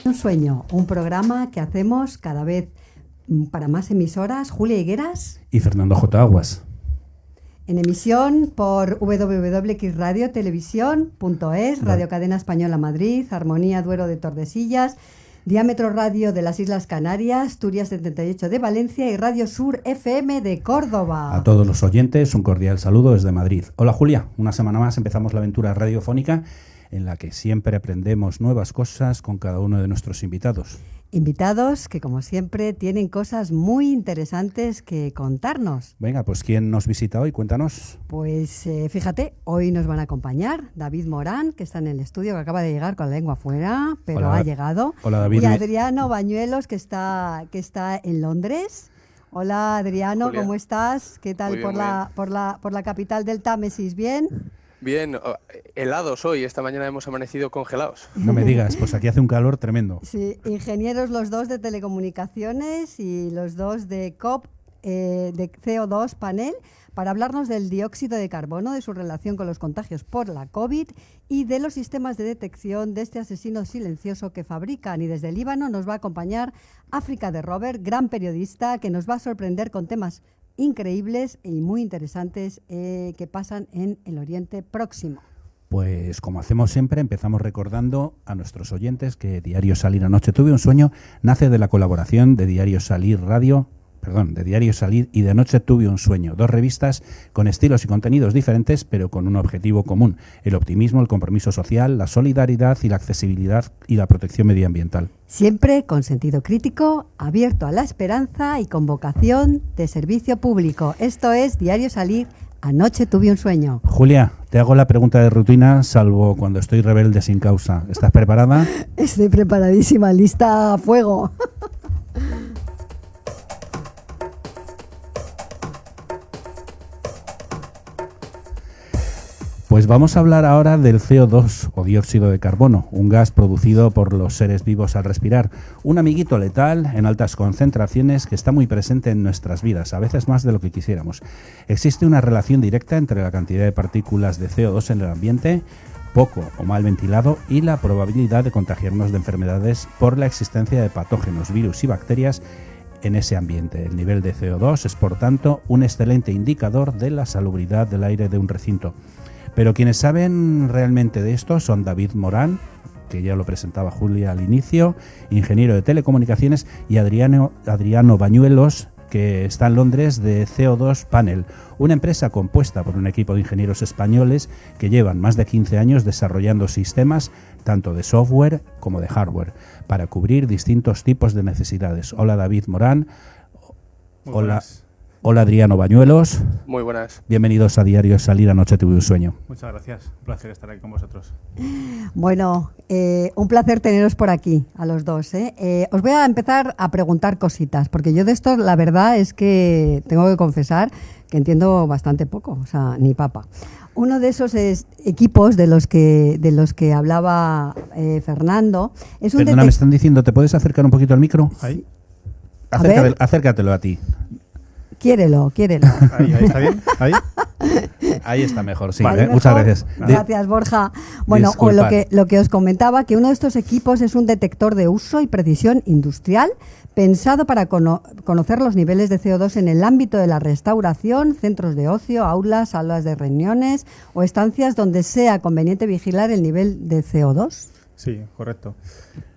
Un sueño, un programa que hacemos cada vez para más emisoras, Julia Higueras y Fernando J. Aguas. En emisión por www.xradiotelevisión.es, Radio Cadena Española Madrid, Armonía Duero de Tordesillas, Diámetro Radio de las Islas Canarias, Asturias 78 de Valencia y Radio Sur FM de Córdoba. A todos los oyentes, un cordial saludo desde Madrid. Hola Julia, una semana más empezamos la aventura radiofónica en la que siempre aprendemos nuevas cosas con cada uno de nuestros invitados. Invitados que, como siempre, tienen cosas muy interesantes que contarnos. Venga, pues ¿quién nos visita hoy? Cuéntanos. Pues fíjate, hoy nos van a acompañar David Morán, que está en el estudio, que acaba de llegar con la lengua afuera, pero Hola, ha llegado. Hola David. Y Adriano Bañuelos, que está en Londres. Hola Adriano, Julia. ¿Cómo estás? ¿Qué tal Muy bien, por la capital del Támesis? ¿Bien? Bien, helados hoy. Esta mañana hemos amanecido congelados. No me digas, pues aquí hace un calor tremendo. Sí, ingenieros los dos de telecomunicaciones y los dos de COP, de CO2 panel, para hablarnos del dióxido de carbono, de su relación con los contagios por la COVID y de los sistemas de detección de este asesino silencioso que fabrican. Y desde Líbano nos va a acompañar África de Robert, gran periodista, que nos va a sorprender con temas increíbles y muy interesantes que pasan en el Oriente Próximo. Pues como hacemos siempre, empezamos recordando a nuestros oyentes que Diario Salir Anoche Tuve un Sueño nace de la colaboración de Diario Salir y de Anoche Tuve un Sueño, dos revistas con estilos y contenidos diferentes, pero con un objetivo común: el optimismo, el compromiso social, la solidaridad y la accesibilidad y la protección medioambiental. Siempre con sentido crítico, abierto a la esperanza y con vocación de servicio público. Esto es Diario Salir, Anoche Tuve un Sueño. Julia, te hago la pregunta de rutina, salvo cuando estoy rebelde sin causa. ¿Estás preparada? Estoy preparadísima, lista a fuego. Pues vamos a hablar ahora del CO2 o dióxido de carbono, un gas producido por los seres vivos al respirar, un amiguito letal en altas concentraciones que está muy presente en nuestras vidas, a veces más de lo que quisiéramos. Existe una relación directa entre la cantidad de partículas de CO2 en el ambiente, poco o mal ventilado, y la probabilidad de contagiarnos de enfermedades por la existencia de patógenos, virus y bacterias en ese ambiente. El nivel de CO2 es, por tanto, un excelente indicador de la salubridad del aire de un recinto. Pero quienes saben realmente de esto son David Morán, que ya lo presentaba Julia al inicio, ingeniero de telecomunicaciones, y Adriano Bañuelos, que está en Londres, de CO2 Panel, una empresa compuesta por un equipo de ingenieros españoles que llevan más de 15 años desarrollando sistemas tanto de software como de hardware para cubrir distintos tipos de necesidades. Hola David Morán. Hola Adriano Bañuelos. Muy buenas. Bienvenidos a Diario Salir Anoche Tuve un Sueño. Muchas gracias, un placer estar aquí con vosotros. Bueno, un placer teneros por aquí, a los dos. Os voy a empezar a preguntar cositas, porque yo de esto la verdad es que tengo que confesar que entiendo bastante poco, o sea, ni papa. Uno de esos equipos de los que hablaba Fernando es un... Perdona, me están diciendo, ¿te puedes acercar un poquito al micro? Ahí. Acércatelo a ti. Quiérelo. Ahí está bien. Ahí está mejor, sí. Vale, Muchas gracias. Gracias, Borja. Bueno, o lo que os comentaba, que uno de estos equipos es un detector de uso y precisión industrial pensado para conocer los niveles de CO2 en el ámbito de la restauración, centros de ocio, aulas, salas de reuniones o estancias donde sea conveniente vigilar el nivel de CO2. Sí, correcto.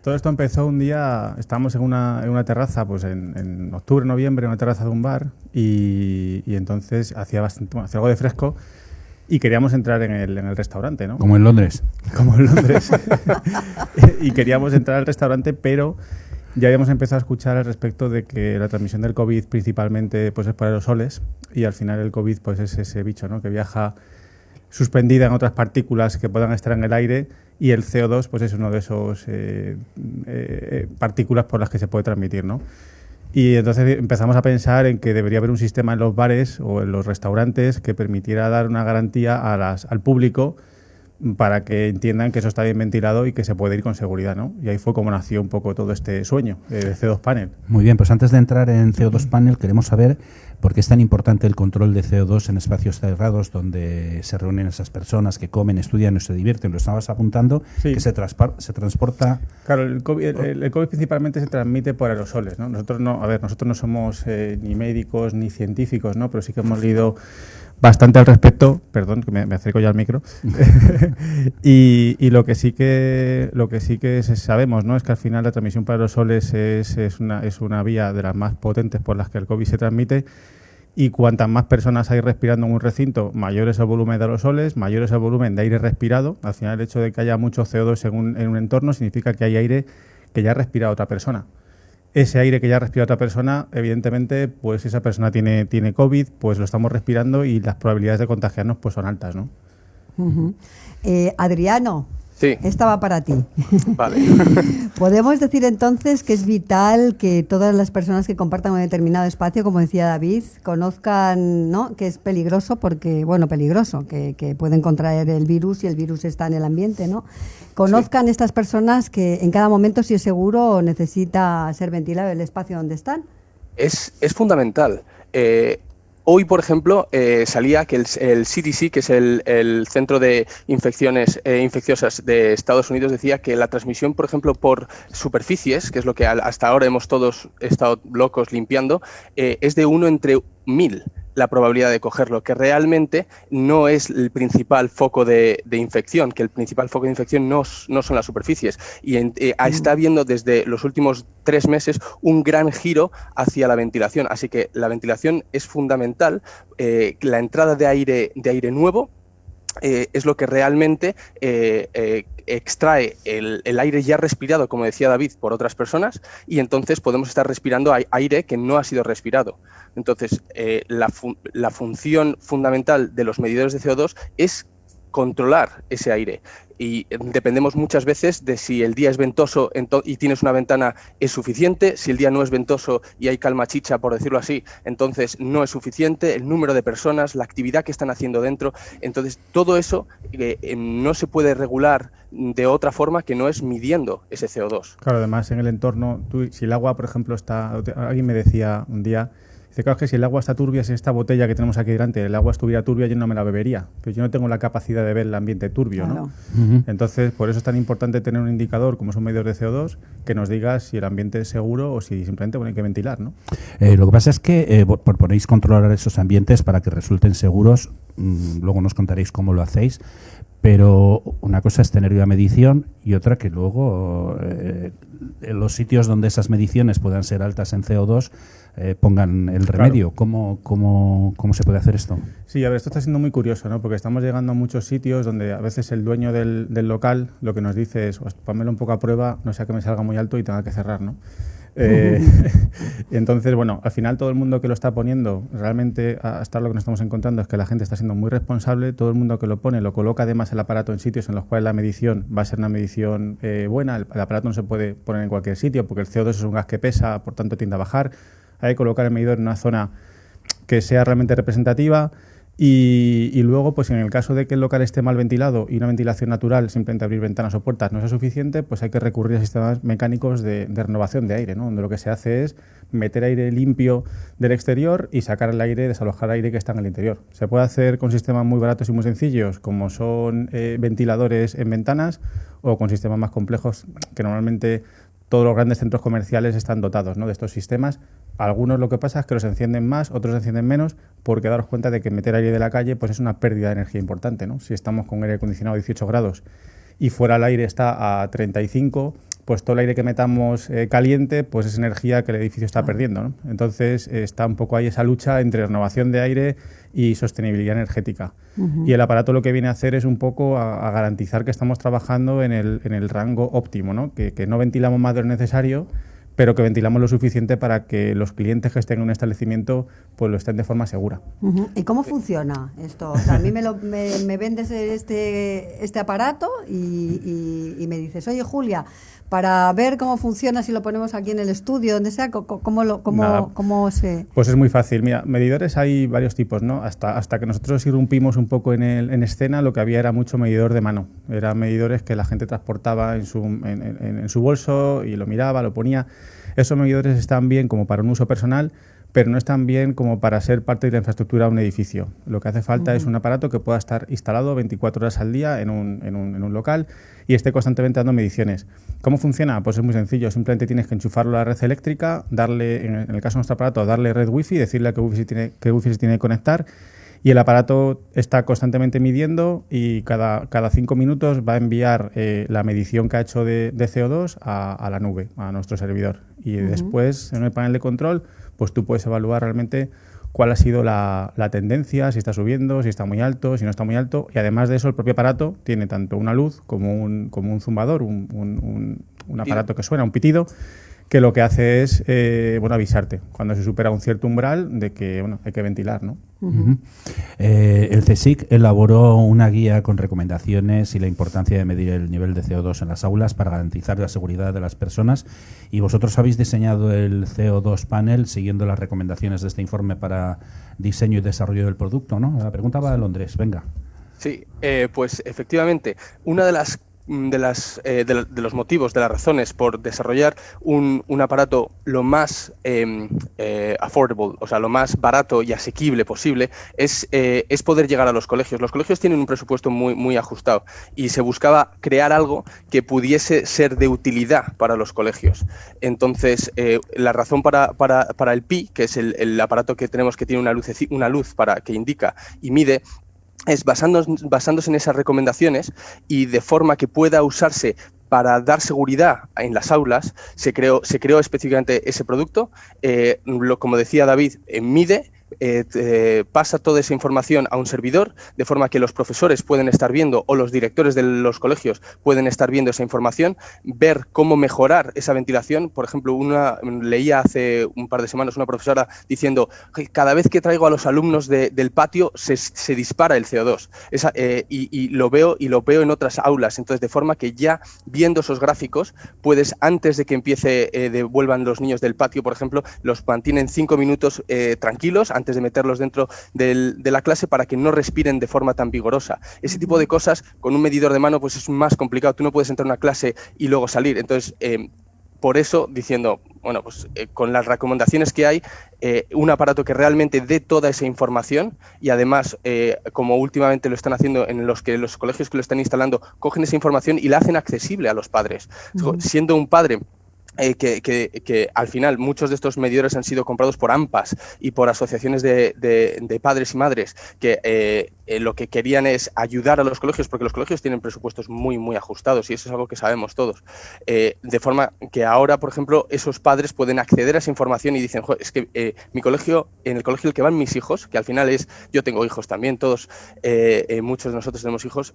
Todo esto empezó un día, estábamos en una terraza, pues en octubre, noviembre, en una terraza de un bar, y entonces hacía algo de fresco y queríamos entrar en el restaurante, ¿no? Como en Londres. Y queríamos entrar al restaurante, pero ya habíamos empezado a escuchar al respecto de que la transmisión del COVID principalmente pues es por aerosoles, y al final el COVID pues es ese bicho, ¿no?, que viaja suspendida en otras partículas que puedan estar en el aire, y el CO2 pues es uno de esos partículas por las que se puede transmitir, ¿no? Y entonces empezamos a pensar en que debería haber un sistema en los bares o en los restaurantes que permitiera dar una garantía al público para que entiendan que eso está bien ventilado y que se puede ir con seguridad, ¿no? Y ahí fue como nació un poco todo este sueño de CO2 Panel. Muy bien, pues antes de entrar en CO2 Panel queremos saber por qué es tan importante el control de CO2 en espacios cerrados donde se reúnen esas personas que comen, estudian o se divierten. Lo estabas apuntando, Sí. que se transporta... Claro, el COVID principalmente se transmite por aerosoles, ¿no? Nosotros no somos ni médicos ni científicos, ¿no? Pero sí que hemos leído bastante al respecto. Perdón, que me acerco ya al micro. y lo que sí que sabemos, ¿no? Es que al final la transmisión por aerosoles es una vía de las más potentes por las que el COVID se transmite. Y cuantas más personas hay respirando en un recinto, mayor es el volumen de aerosoles, mayor es el volumen de aire respirado. Al final, el hecho de que haya mucho CO2 en un entorno significa que hay aire que ya ha respirado otra persona. Ese aire que ya ha respirado otra persona, evidentemente, pues esa persona tiene COVID, pues lo estamos respirando y las probabilidades de contagiarnos pues son altas, ¿no? Adriano, Sí. esta va para ti. Vale. Podemos decir entonces que es vital que todas las personas que compartan un determinado espacio, como decía David, conozcan, ¿no?, que es peligroso porque, peligroso, que pueden contraer el virus y el virus está en el ambiente, ¿no? Conozcan estas personas que en cada momento, si es seguro o necesita ser ventilado el espacio donde están. Es fundamental. Hoy, por ejemplo, salía que el CDC, que es el Centro de Infecciones Infecciosas de Estados Unidos, decía que la transmisión, por ejemplo, por superficies, que es lo que hasta ahora hemos todos estado locos limpiando, es de 1 entre 1000 la probabilidad de cogerlo, que realmente no es el principal foco de infección, que el principal foco de infección no son las superficies. Y está habiendo desde los últimos 3 meses un gran giro hacia la ventilación. Así que la ventilación es fundamental. La entrada de aire nuevo es lo que realmente extrae el aire ya respirado, como decía David, por otras personas, y entonces podemos estar respirando aire que no ha sido respirado. Entonces, la función fundamental de los medidores de CO2 es controlar ese aire. Y dependemos muchas veces de si el día es ventoso y tienes una ventana, es suficiente. Si el día no es ventoso y hay calma chicha, por decirlo así, entonces no es suficiente. El número de personas, la actividad que están haciendo dentro. Entonces, todo eso no se puede regular de otra forma que no es midiendo ese CO2. Claro, además en el entorno, si el agua, por ejemplo, alguien me decía un día, dice, claro, es que si el agua está turbia, si esta botella que tenemos aquí delante, el agua estuviera turbia, yo no me la bebería, pero yo no tengo la capacidad de ver el ambiente turbio, Claro. ¿no? Entonces, por eso es tan importante tener un indicador como es un medidor de CO2 que nos diga si el ambiente es seguro o si simplemente hay que ventilar, ¿no? Lo que pasa es que proponéis controlar esos ambientes para que resulten seguros, luego nos contaréis cómo lo hacéis, pero una cosa es tener una medición y otra que luego en los sitios donde esas mediciones puedan ser altas en CO2 pongan el remedio. Claro. ¿Cómo se puede hacer esto? Sí, a ver, esto está siendo muy curioso, ¿no? Porque estamos llegando a muchos sitios donde a veces el dueño del local lo que nos dice es, pónmelo un poco a prueba, no sea que me salga muy alto y tenga que cerrar, ¿no? Entonces, bueno, al final todo el mundo que lo está poniendo, realmente hasta lo que nos estamos encontrando es que la gente está siendo muy responsable. Todo el mundo que lo pone lo coloca además el aparato en sitios en los cuales la medición va a ser una medición buena. El aparato no se puede poner en cualquier sitio porque el CO2 es un gas que pesa, por tanto tiende a bajar. Hay que colocar el medidor en una zona que sea realmente representativa. Y luego, pues en el caso de que el local esté mal ventilado y una ventilación natural, simplemente abrir ventanas o puertas, no sea suficiente, pues hay que recurrir a sistemas mecánicos de renovación de aire, ¿no? Donde lo que se hace es meter aire limpio del exterior y sacar el aire, desalojar aire que está en el interior. Se puede hacer con sistemas muy baratos y muy sencillos, como son ventiladores en ventanas, o con sistemas más complejos que normalmente todos los grandes centros comerciales están dotados, ¿no?, de estos sistemas. Algunos lo que pasa es que los encienden más, otros encienden menos, porque daros cuenta de que meter aire de la calle pues es una pérdida de energía importante, ¿no? Si estamos con aire acondicionado a 18 grados y fuera el aire está a 35, pues todo el aire que metamos caliente pues es energía que el edificio está perdiendo, ¿no? Entonces está un poco ahí esa lucha entre renovación de aire y sostenibilidad energética. Y el aparato lo que viene a hacer es un poco a garantizar que estamos trabajando en el rango óptimo, ¿no? Que no ventilamos más de lo necesario, pero que ventilamos lo suficiente para que los clientes que estén en un establecimiento pues lo estén de forma segura. ¿Y cómo funciona esto? O sea, a mí me vendes este aparato y me dices, oye, Julia, para ver cómo funciona, si lo ponemos aquí en el estudio, donde sea, ¿cómo se...? Pues es muy fácil. Mira, medidores hay varios tipos, ¿no? Hasta que nosotros irrumpimos un poco en escena, lo que había era mucho medidor de mano. Eran medidores que la gente transportaba en su bolso y lo miraba, lo ponía. Esos medidores están bien como para un uso personal, pero no están bien como para ser parte de la infraestructura de un edificio. Lo que hace falta es un aparato que pueda estar instalado 24 horas al día en un local y esté constantemente dando mediciones. ¿Cómo funciona? Pues es muy sencillo. Simplemente tienes que enchufarlo a la red eléctrica, darle, en el caso de nuestro aparato, darle red wifi, decirle a qué wifi se tiene que conectar, y el aparato está constantemente midiendo y cada 5 minutos va a enviar la medición que ha hecho de CO2 a la nube, a nuestro servidor. Y después, en el panel de control, pues tú puedes evaluar realmente cuál ha sido la tendencia, si está subiendo, si está muy alto, si no está muy alto. Y además de eso, el propio aparato tiene tanto una luz como un zumbador, un aparato que suena, un pitido, que lo que hace es avisarte cuando se supera un cierto umbral de que hay que ventilar, ¿no? El CSIC elaboró una guía con recomendaciones y la importancia de medir el nivel de CO2 en las aulas para garantizar la seguridad de las personas, y vosotros habéis diseñado el CO2 Panel siguiendo las recomendaciones de este informe para diseño y desarrollo del producto, ¿no? La pregunta va de Londres, venga. Sí, pues efectivamente, una de los motivos, de las razones por desarrollar un aparato lo más affordable, o sea, lo más barato y asequible posible, es poder llegar a los colegios. Los colegios tienen un presupuesto muy, muy ajustado y se buscaba crear algo que pudiese ser de utilidad para los colegios. Entonces, la razón para el PI, que es el aparato que tenemos que tiene una luz que indica y mide, es basándose en esas recomendaciones y de forma que pueda usarse para dar seguridad en las aulas, se creó específicamente ese producto. Como decía David, mide, pasa toda esa información a un servidor, de forma que los profesores pueden estar viendo, o los directores de los colegios pueden estar viendo esa información, ver cómo mejorar esa ventilación. Por ejemplo, leía hace un par de semanas una profesora diciendo que cada vez que traigo a los alumnos del patio se dispara el CO2. Y lo veo en otras aulas. Entonces, de forma que ya viendo esos gráficos, puedes, antes de que vuelvan los niños del patio, por ejemplo, los mantienen 5 minutos tranquilos antes de meterlos dentro de la clase, para que no respiren de forma tan vigorosa. Ese tipo de cosas con un medidor de mano pues es más complicado. Tú no puedes entrar a una clase y luego salir. Entonces, por eso, diciendo, con las recomendaciones que hay, un aparato que realmente dé toda esa información, y además, como últimamente lo están haciendo en los colegios que lo están instalando, cogen esa información y la hacen accesible a los padres. Siendo un padre que al final muchos de estos medidores han sido comprados por AMPAs y por asociaciones de padres y madres que lo que querían es ayudar a los colegios, porque los colegios tienen presupuestos muy, muy ajustados, y eso es algo que sabemos todos. De forma que ahora, por ejemplo, esos padres pueden acceder a esa información y dicen, es que en el colegio en el que van mis hijos, que al final yo tengo hijos también, todos, muchos de nosotros tenemos hijos,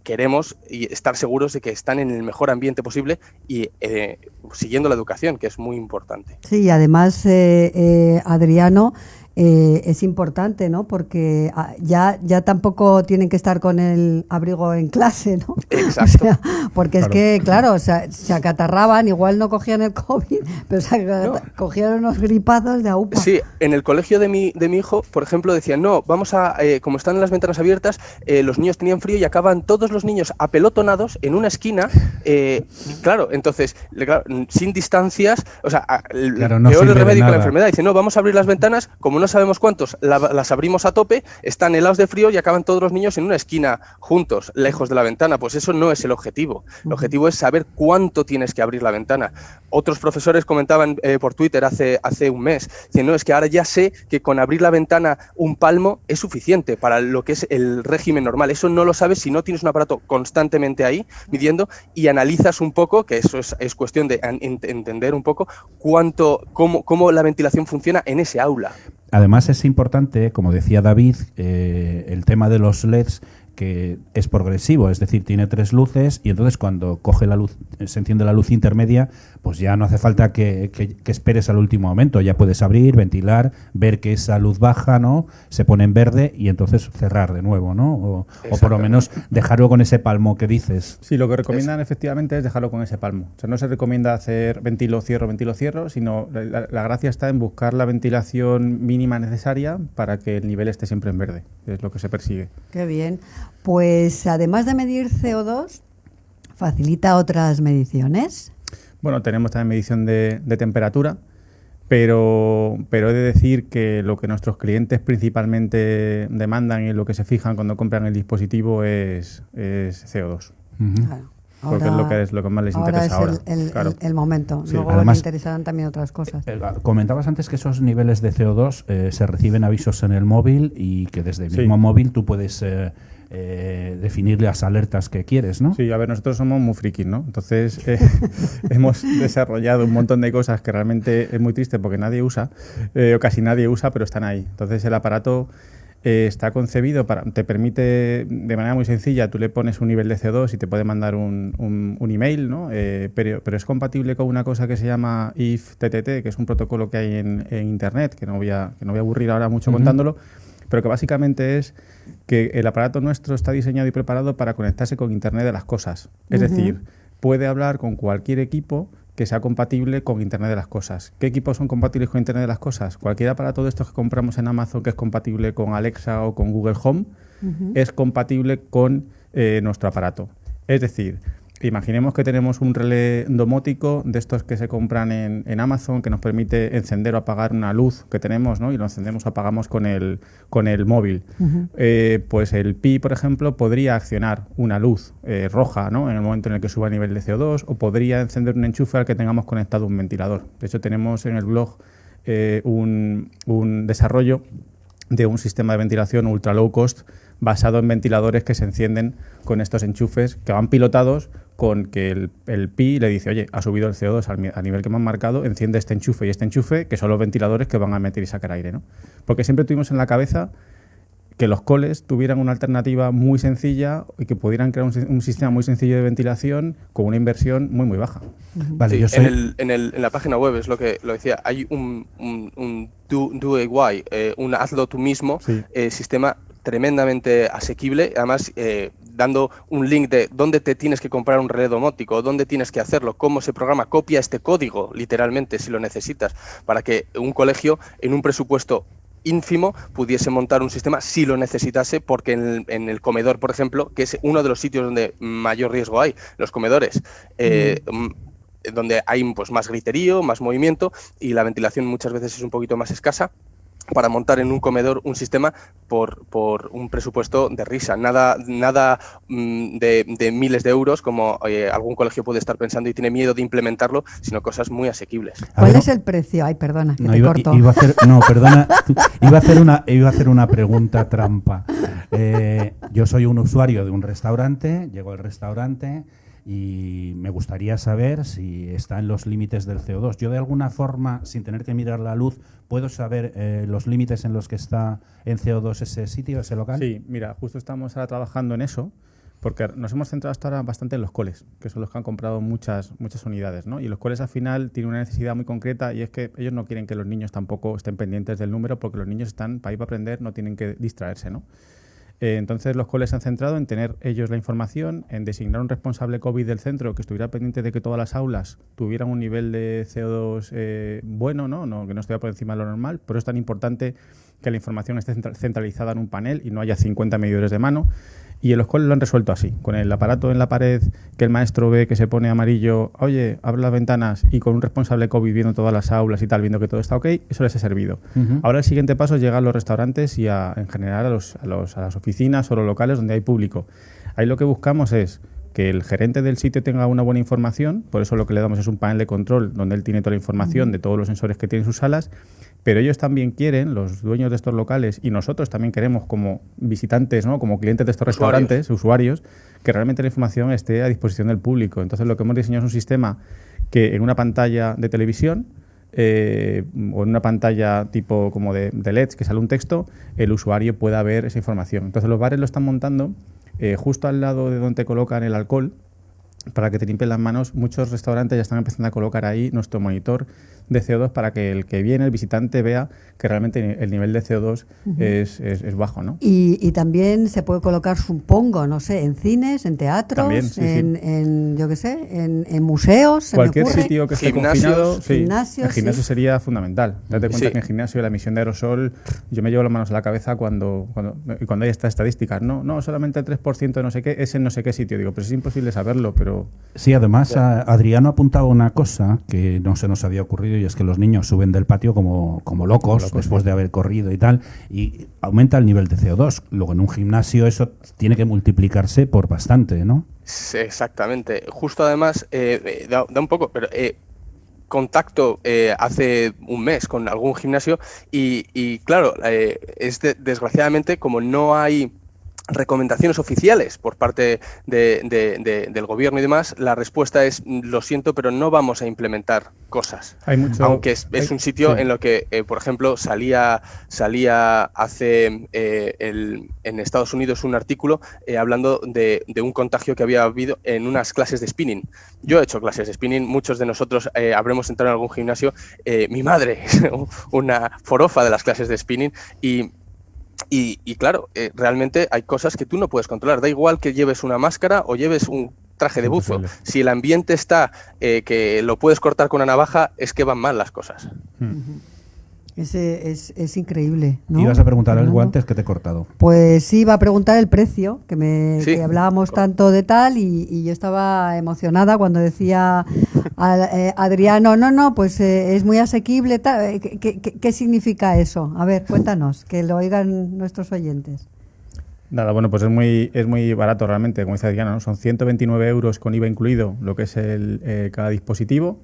queremos estar seguros de que están en el mejor ambiente posible y siguiendo la educación, que es muy importante. Sí, además, Adriano, es importante, ¿no? Porque ya tampoco tienen que estar con el abrigo en clase, ¿no? Exacto. O sea, porque claro, es que, claro, o sea, se acatarraban, igual no cogían el COVID, pero cogían unos gripados de AUPA. Sí, en el colegio de mi hijo, por ejemplo, decían, no, vamos a, como están las ventanas abiertas, los niños tenían frío y acaban todos los niños apelotonados en una esquina, claro, entonces, sin distancias, o sea, peor el remedio que la enfermedad. Dice, no, vamos a abrir las ventanas, como no sabemos cuántos, las abrimos a tope, están helados de frío y acaban todos los niños en una esquina juntos, lejos de la ventana. Pues eso no es el objetivo. El objetivo es saber cuánto tienes que abrir la ventana. Otros profesores comentaban por Twitter hace un mes, dicen, no, es que ahora ya sé que con abrir la ventana un palmo es suficiente para lo que es el régimen normal. Eso no lo sabes si no tienes un aparato constantemente ahí midiendo y analizas un poco, que eso es cuestión de entender un poco cómo la ventilación funciona en ese aula. Además es importante, como decía David, el tema de los LEDs, que es progresivo, es decir, tiene 3 luces y entonces cuando coge la luz, se enciende la luz intermedia, pues ya no hace falta que esperes al último momento, ya puedes abrir, ventilar, ver que esa luz baja, ¿no? Se pone en verde y entonces cerrar de nuevo, ¿no? O por lo menos dejarlo con ese palmo que dices. Sí, lo que recomiendan efectivamente es dejarlo con ese palmo. O sea, no se recomienda hacer ventilo, cierro, sino la gracia está en buscar la ventilación mínima necesaria para que el nivel esté siempre en verde, es lo que se persigue. Qué bien. Pues además de medir CO2, ¿facilita otras mediciones? Bueno, tenemos también medición de temperatura, pero he de decir que lo que nuestros clientes principalmente demandan y en lo que se fijan cuando compran el dispositivo es CO2. Claro. Porque es lo que más les interesa ahora. Claro. El momento. Sí. Luego Además, les interesarán también otras cosas. Comentabas antes que esos niveles de CO2 se reciben avisos en el móvil y que desde el mismo móvil tú puedes definir las alertas que quieres, ¿no? Sí, a ver, nosotros somos muy frikis, ¿no? Entonces hemos desarrollado un montón de cosas que realmente es muy triste porque nadie usa, o casi nadie usa, pero están ahí. Entonces el aparato está concebido te permite de manera muy sencilla, tú le pones un nivel de CO2 y te puede mandar un email, ¿no? Pero es compatible con una cosa que se llama IFTTT, que es un protocolo que hay en Internet, que no voy a aburrir ahora mucho contándolo, pero que básicamente es que el aparato nuestro está diseñado y preparado para conectarse con Internet de las cosas. Es decir, puede hablar con cualquier equipo que sea compatible con Internet de las cosas. ¿Qué equipos son compatibles con Internet de las cosas? Cualquier aparato de estos que compramos en Amazon que es compatible con Alexa o con Google Home es compatible con nuestro aparato. Es decir, imaginemos que tenemos un relé domótico de estos que se compran en Amazon que nos permite encender o apagar una luz que tenemos, ¿no? Y lo encendemos o apagamos con el móvil. Pues el Pi, por ejemplo, podría accionar una luz roja, ¿no? En el momento en el que suba el nivel de CO2, o podría encender un enchufe al que tengamos conectado un ventilador. De hecho, tenemos en el blog un desarrollo de un sistema de ventilación ultra low cost basado en ventiladores que se encienden con estos enchufes que van pilotados con que el Pi le dice, oye, ha subido el CO2 al nivel que me han marcado, enciende este enchufe y este enchufe, que son los ventiladores que van a meter y sacar aire, ¿no? Porque siempre tuvimos en la cabeza que los coles tuvieran una alternativa muy sencilla y que pudieran crear un sistema muy sencillo de ventilación con una inversión muy, muy baja. Vale, sí, yo soy... en la página web es lo que lo decía, hay un DIY, un hazlo tú mismo, sistema tremendamente asequible, además dando un link de dónde te tienes que comprar un relé domótico, dónde tienes que hacerlo, cómo se programa, copia este código literalmente si lo necesitas, para que un colegio en un presupuesto ínfimo pudiese montar un sistema si lo necesitase, porque en el comedor, por ejemplo, que es uno de los sitios donde mayor riesgo hay, los comedores, donde hay pues más griterío, más movimiento y la ventilación muchas veces es un poquito más escasa, para montar en un comedor un sistema por un presupuesto de risa, nada de miles de euros como algún colegio puede estar pensando y tiene miedo de implementarlo, sino cosas muy asequibles. ¿Cuál es el precio? Ay, perdona, que te corto. Iba a hacer una pregunta trampa. Yo soy un usuario de un restaurante, llego al restaurante y me gustaría saber si está en los límites del CO2. Yo de alguna forma, sin tener que mirar la luz, ¿puedo saber los límites en los que está en CO2 ese sitio, ese local? Sí, mira, justo estamos ahora trabajando en eso, porque nos hemos centrado hasta ahora bastante en los coles, que son los que han comprado muchas unidades, ¿no? Y los coles al final tienen una necesidad muy concreta y es que ellos no quieren que los niños tampoco estén pendientes del número, porque los niños están para ir para aprender, no tienen que distraerse, ¿no? Entonces los coles se han centrado en tener ellos la información, en designar un responsable COVID del centro que estuviera pendiente de que todas las aulas tuvieran un nivel de CO2 bueno, ¿no? Que no estuviera por encima de lo normal. Por eso es tan importante que la información esté centralizada en un panel y no haya 50 medidores de mano. Y en los coles lo han resuelto así, con el aparato en la pared que el maestro ve que se pone amarillo, oye, abre las ventanas, y con un responsable COVID viendo todas las aulas y tal, viendo que todo está ok, eso les ha servido. Ahora el siguiente paso es llegar a los restaurantes y en general a las oficinas o los locales donde hay público. Ahí lo que buscamos es que el gerente del sitio tenga una buena información, por eso lo que le damos es un panel de control donde él tiene toda la información de todos los sensores que tiene en sus salas, pero ellos también quieren, los dueños de estos locales, y nosotros también queremos como visitantes, ¿no? Como clientes de estos restaurantes, usuarios, que realmente la información esté a disposición del público. Entonces lo que hemos diseñado es un sistema que en una pantalla de televisión o en una pantalla tipo como de LEDs que sale un texto, el usuario pueda ver esa información. Entonces los bares lo están montando justo al lado de donde te colocan el alcohol, para que te limpien las manos, muchos restaurantes ya están empezando a colocar ahí nuestro monitor de CO2 para que el que viene, el visitante, vea que realmente el nivel de CO2 es bajo, ¿no? Y también se puede colocar, supongo, no sé, en cines, en teatros, También, sí, en yo qué sé, en museos, cualquier sitio que esté confinado, gimnasios, el gimnasio sería fundamental. Date cuenta que en gimnasio la emisión de aerosol, yo me llevo las manos a la cabeza cuando hay estas estadísticas. No, solamente el 3% de no sé qué es en no sé qué sitio. Digo, pero es imposible saberlo, pero... Sí, además Adriano apuntaba una cosa que no se nos había ocurrido, y es que los niños suben del patio como locos después de haber corrido y tal, y aumenta el nivel de CO2. Luego en un gimnasio eso tiene que multiplicarse por bastante, ¿no? Sí, exactamente. Justo además, da un poco, pero contacto hace un mes con algún gimnasio y claro, desgraciadamente, como no hay recomendaciones oficiales por parte del gobierno y demás, la respuesta es: lo siento, pero no vamos a implementar cosas. Aunque es un sitio en lo que, por ejemplo, salía hace en Estados Unidos un artículo hablando de un contagio que había habido en unas clases de spinning. Yo he hecho clases de spinning, muchos de nosotros habremos entrado en algún gimnasio. Mi madre es una forofa de las clases de spinning y claro, realmente hay cosas que tú no puedes controlar. Da igual que lleves una máscara o lleves un traje de buzo. Si el ambiente está que lo puedes cortar con una navaja, es que van mal las cosas. Es increíble, ¿no? Ibas a preguntar algo antes que te he cortado. Pues sí, iba a preguntar el precio, que Sí. hablábamos tanto de tal y yo estaba emocionada cuando decía Adriano, pues es muy asequible. Tal. ¿Qué significa eso? A ver, cuéntanos, que lo oigan nuestros oyentes. Nada, bueno, pues es muy barato realmente, como dice Adriana, ¿no? Son 129 euros con IVA incluido lo que es cada dispositivo.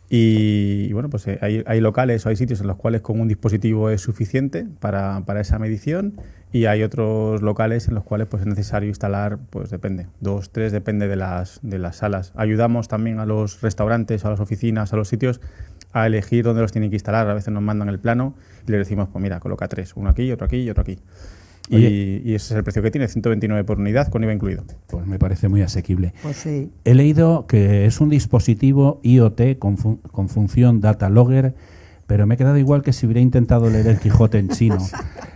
Y bueno, pues hay locales o hay sitios en los cuales con un dispositivo es suficiente para esa medición, y hay otros locales en los cuales pues es necesario instalar, pues depende, 2, 3, depende de las salas. Ayudamos también a los restaurantes, a las oficinas, a los sitios a elegir dónde los tienen que instalar. A veces nos mandan el plano y les decimos, pues mira, coloca 3, uno aquí, otro aquí y otro aquí. Y ese es el precio que tiene, 129 por unidad con IVA incluido. Pues me parece muy asequible. Pues sí. He leído que es un dispositivo IoT con función data logger, pero me he quedado igual que si hubiera intentado leer el Quijote en chino.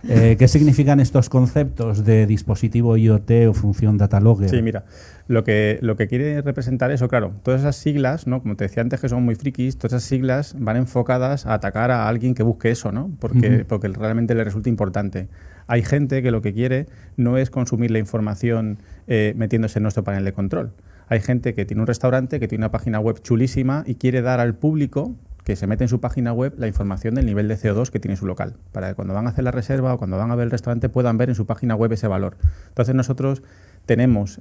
¿Qué significan estos conceptos de dispositivo IoT o función data logger? Sí, mira, lo que quiere representar eso, claro, todas esas siglas, ¿no? Como te decía antes, que son muy frikis, todas esas siglas van enfocadas a atacar a alguien que busque eso, ¿no? Porque realmente le resulta importante. Hay gente que lo que quiere no es consumir la información metiéndose en nuestro panel de control. Hay gente que tiene un restaurante, que tiene una página web chulísima y quiere dar al público que se mete en su página web la información del nivel de CO2 que tiene su local, para que cuando van a hacer la reserva o cuando van a ver el restaurante puedan ver en su página web ese valor. Entonces nosotros tenemos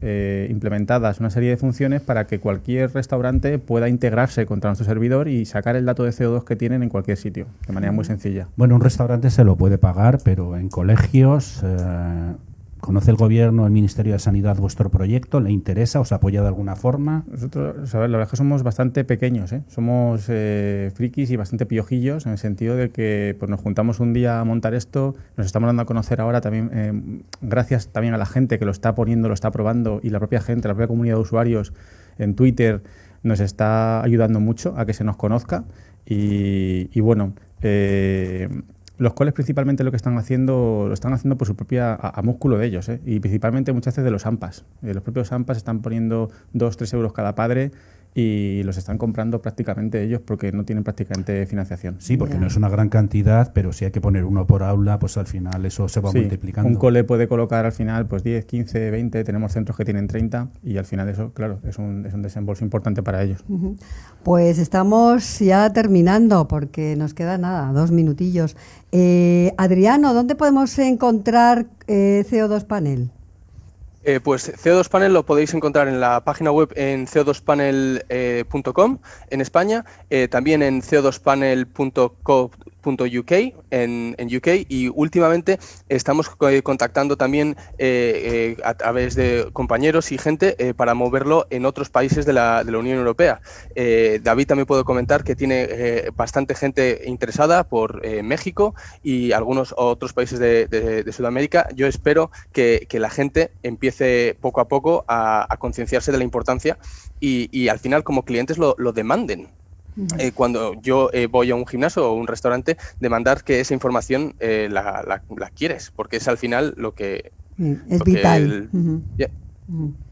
implementadas una serie de funciones para que cualquier restaurante pueda integrarse contra nuestro servidor y sacar el dato de CO2 que tienen en cualquier sitio, de manera muy sencilla. Bueno, un restaurante se lo puede pagar, pero en colegios... ¿Conoce el Gobierno, el Ministerio de Sanidad vuestro proyecto? ¿Le interesa? ¿Os apoya de alguna forma? Nosotros, la verdad es que somos bastante pequeños, ¿eh? Somos frikis y bastante piojillos, en el sentido de que pues, nos juntamos un día a montar esto, nos estamos dando a conocer ahora también, gracias también a la gente que lo está poniendo, lo está probando, y la propia gente, la propia comunidad de usuarios en Twitter nos está ayudando mucho a que se nos conozca. Y bueno... los coles principalmente lo están haciendo por su propia a músculo de ellos, y principalmente muchas veces de los AMPAs. Los propios AMPAs están poniendo 2-3 euros cada padre y los están comprando prácticamente ellos porque no tienen prácticamente financiación. Sí, porque no es una gran cantidad, pero si hay que poner uno por aula, pues al final eso se va multiplicando. Un cole puede colocar al final pues 10, 15, 20, tenemos centros que tienen 30 y al final eso, claro, es un desembolso importante para ellos. Pues estamos ya terminando porque nos queda nada, 2 minutillos. Adriano, ¿dónde podemos encontrar CO2 Panel? Pues CO2 Panel lo podéis encontrar en la página web en co2panel.com en España, también en co2panel.co co.uk en UK, y últimamente estamos contactando también a través de compañeros y gente para moverlo en otros países de la Unión Europea. David también puedo comentar que tiene bastante gente interesada por México y algunos otros países de Sudamérica. Yo espero que la gente empiece poco a poco a concienciarse de la importancia y al final como clientes lo demanden. Cuando yo voy a un gimnasio o un restaurante, demandar que esa información la quieres, porque es al final lo que... Es vital.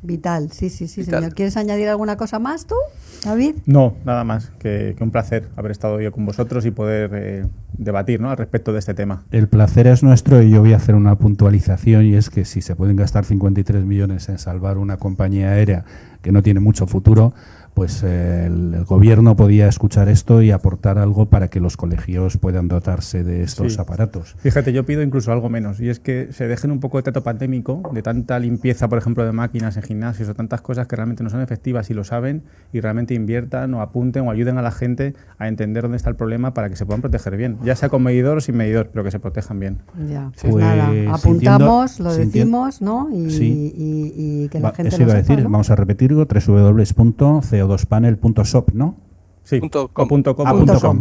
Vital, sí, vital. Señor. ¿Quieres añadir alguna cosa más tú, David? No, nada más, que un placer haber estado hoy con vosotros y poder debatir, ¿no?, al respecto de este tema. El placer es nuestro, y yo voy a hacer una puntualización, y es que si se pueden gastar 53 millones en salvar una compañía aérea que no tiene mucho futuro, pues el gobierno podía escuchar esto y aportar algo para que los colegios puedan dotarse de estos aparatos. Fíjate, yo pido incluso algo menos, y es que se dejen un poco de trato pandémico, de tanta limpieza, por ejemplo, de máquinas en gimnasios o tantas cosas que realmente no son efectivas y lo saben, y realmente inviertan o apunten o ayuden a la gente a entender dónde está el problema para que se puedan proteger bien, ya sea con medidor o sin medidor, pero que se protejan bien. Ya, pues nada, apuntamos, lo decimos, ¿no? Y que la gente eso iba a decir, ¿no? Vamos a repetirlo, www.co2panel.shop, ¿no? Sí, .com. .com.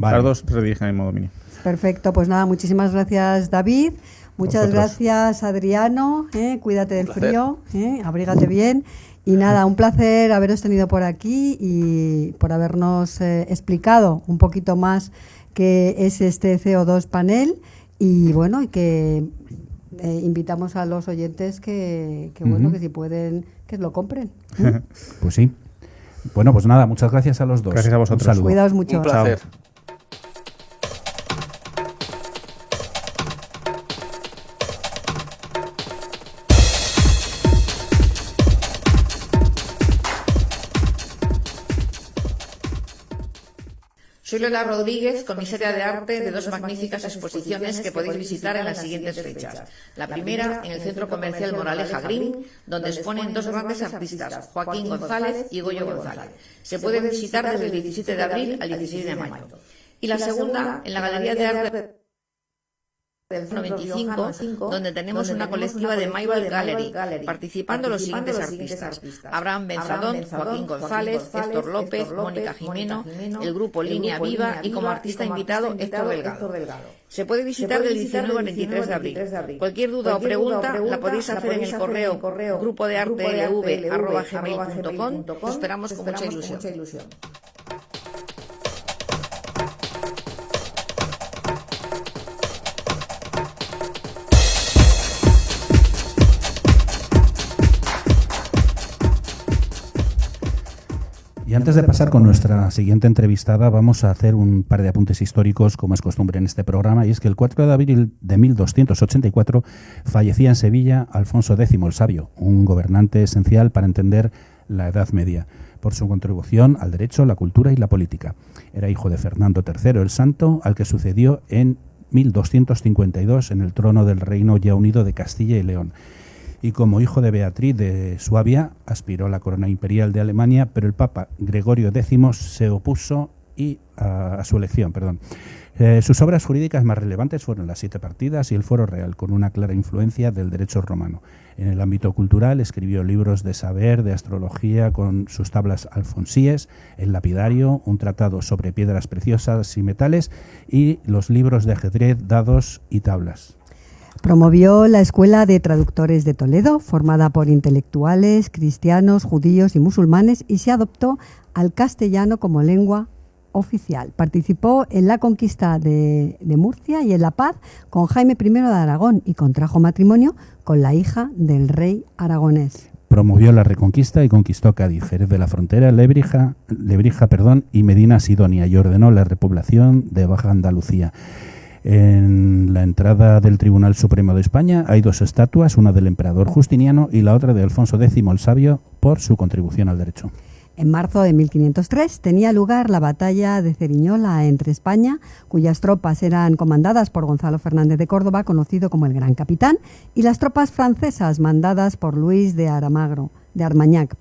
Vale. Las dos se redirigen al mismo dominio. Perfecto, pues nada, muchísimas gracias, David. Muchas gracias, Adriano. Cuídate del frío, abrígate bien. Y nada, un placer haberos tenido por aquí y por habernos explicado un poquito más qué es este CO2 panel. Y bueno, y que invitamos a los oyentes que bueno, que si pueden, que lo compren. Pues sí. Bueno, pues nada, muchas gracias a los dos. Gracias a vosotros. Cuidaos mucho. Un placer. Chao. Soy Lola Rodríguez, comisaria de arte de dos magníficas exposiciones que podéis visitar en las siguientes fechas. La primera, en el Centro Comercial Moraleja Green, donde exponen dos grandes artistas, Joaquín González y Goyo González. Se puede visitar desde el 17 de abril al 16 de mayo. Y la segunda, en la Galería de Arte del 95, donde tenemos una colectiva de Maybach Gallery, participando los siguientes artistas: Abraham Benzadón, Joaquín González, Héctor López, Mónica Jimeno, el grupo Línea Viva y como artista invitado Héctor Delgado. Se puede visitar del 19 al 23 de abril. Cualquier duda o pregunta la podéis hacer en el correo grupodeartelv@gmail.com. Os esperamos con mucha ilusión. Y antes de pasar con nuestra siguiente entrevistada, vamos a hacer un par de apuntes históricos, como es costumbre en este programa, y es que el 4 de abril de 1284 fallecía en Sevilla Alfonso X el Sabio, un gobernante esencial para entender la Edad Media, por su contribución al derecho, la cultura y la política. Era hijo de Fernando III el Santo, al que sucedió en 1252 en el trono del reino ya unido de Castilla y León. Y como hijo de Beatriz de Suabia, aspiró a la corona imperial de Alemania, pero el Papa Gregorio X se opuso a su elección. Sus obras jurídicas más relevantes fueron las 7 partidas y el Foro Real, con una clara influencia del derecho romano. En el ámbito cultural escribió libros de saber, de astrología, con sus tablas alfonsíes, el lapidario, un tratado sobre piedras preciosas y metales, y los libros de ajedrez, dados y tablas. Promovió la Escuela de Traductores de Toledo, formada por intelectuales, cristianos, judíos y musulmanes, y se adoptó al castellano como lengua oficial. Participó en la conquista de Murcia y en la paz con Jaime I de Aragón y contrajo matrimonio con la hija del rey aragonés. Promovió la Reconquista y conquistó Cádiz, Jerez de la Frontera, Lebrija y Medina Sidonia, y ordenó la repoblación de Baja Andalucía. En la entrada del Tribunal Supremo de España hay 2 estatuas, una del emperador Justiniano y la otra de Alfonso X el Sabio, por su contribución al derecho. En marzo de 1503 tenía lugar la batalla de Ceriñola entre España, cuyas tropas eran comandadas por Gonzalo Fernández de Córdoba, conocido como el Gran Capitán, y las tropas francesas mandadas por Luis de Aramagro, Armañac,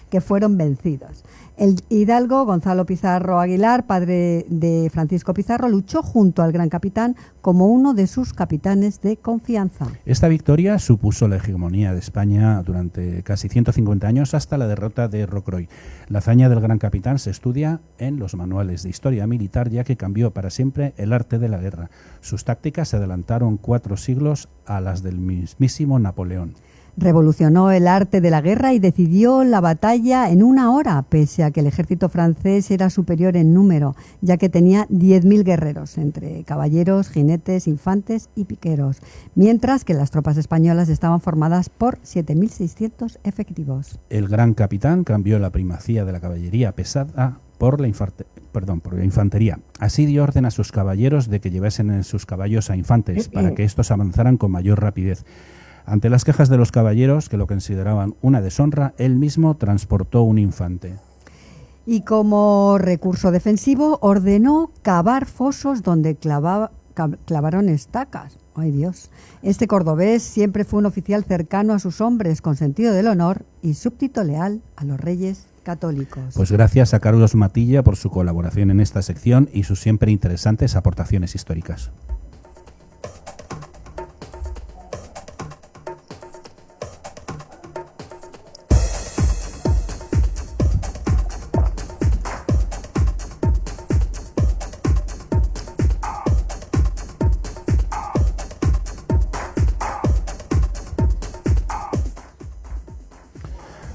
que fueron vencidos. El hidalgo Gonzalo Pizarro Aguilar, padre de Francisco Pizarro, luchó junto al gran capitán como uno de sus capitanes de confianza. Esta victoria supuso la hegemonía de España durante casi 150 años hasta la derrota de Rocroi. La hazaña del gran capitán se estudia en los manuales de historia militar, ya que cambió para siempre el arte de la guerra. Sus tácticas se adelantaron 4 siglos a las del mismísimo Napoleón. Revolucionó el arte de la guerra y decidió la batalla en 1 hora, pese a que el ejército francés era superior en número, ya que tenía 10.000 guerreros, entre caballeros, jinetes, infantes y piqueros, mientras que las tropas españolas estaban formadas por 7.600 efectivos. El gran capitán cambió la primacía de la caballería pesada por la infantería. Así dio orden a sus caballeros de que llevasen en sus caballos a infantes, para que estos avanzaran con mayor rapidez. Ante las quejas de los caballeros, que lo consideraban una deshonra, él mismo transportó un infante. Y como recurso defensivo ordenó cavar fosos donde clavaron estacas. ¡Ay, Dios! Este cordobés siempre fue un oficial cercano a sus hombres, con sentido del honor y súbdito leal a los reyes católicos. Pues gracias a Carlos Matilla por su colaboración en esta sección y sus siempre interesantes aportaciones históricas.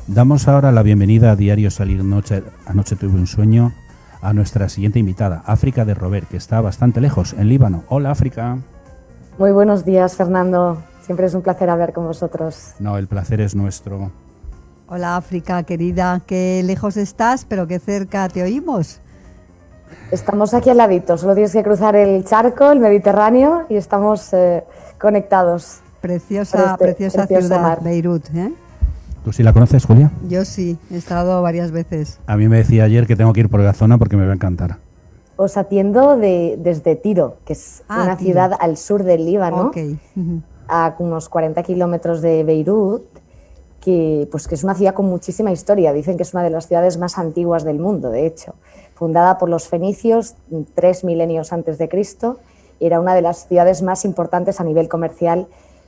Damos ahora la bienvenida a Diario Salir Noche, Anoche tuve un sueño, a nuestra siguiente invitada, África de Robert, que está bastante lejos, en Líbano. Hola, África. Muy buenos días, Fernando. Siempre es un placer hablar con vosotros. No, el placer es nuestro. Hola, África, querida. Qué lejos estás, pero qué cerca te oímos. Estamos aquí al ladito. Solo tienes que cruzar el charco, el Mediterráneo, y estamos conectados. Preciosa ciudad, mar. Beirut, ¿eh? ¿Tú sí la conoces, Julia? Yo sí, he estado varias veces. A mí me decía ayer que tengo que ir por la zona porque me va a encantar. Os atiendo desde Tiro, que es una Tiro. ciudad al sur del Líbano, Okay. a unos 40 kilómetros de Beirut, que es una ciudad con muchísima historia. Dicen que es una de las ciudades más antiguas del mundo, de hecho. Fundada por los fenicios 3 milenios antes de Cristo, era una de las ciudades más importantes a nivel comercial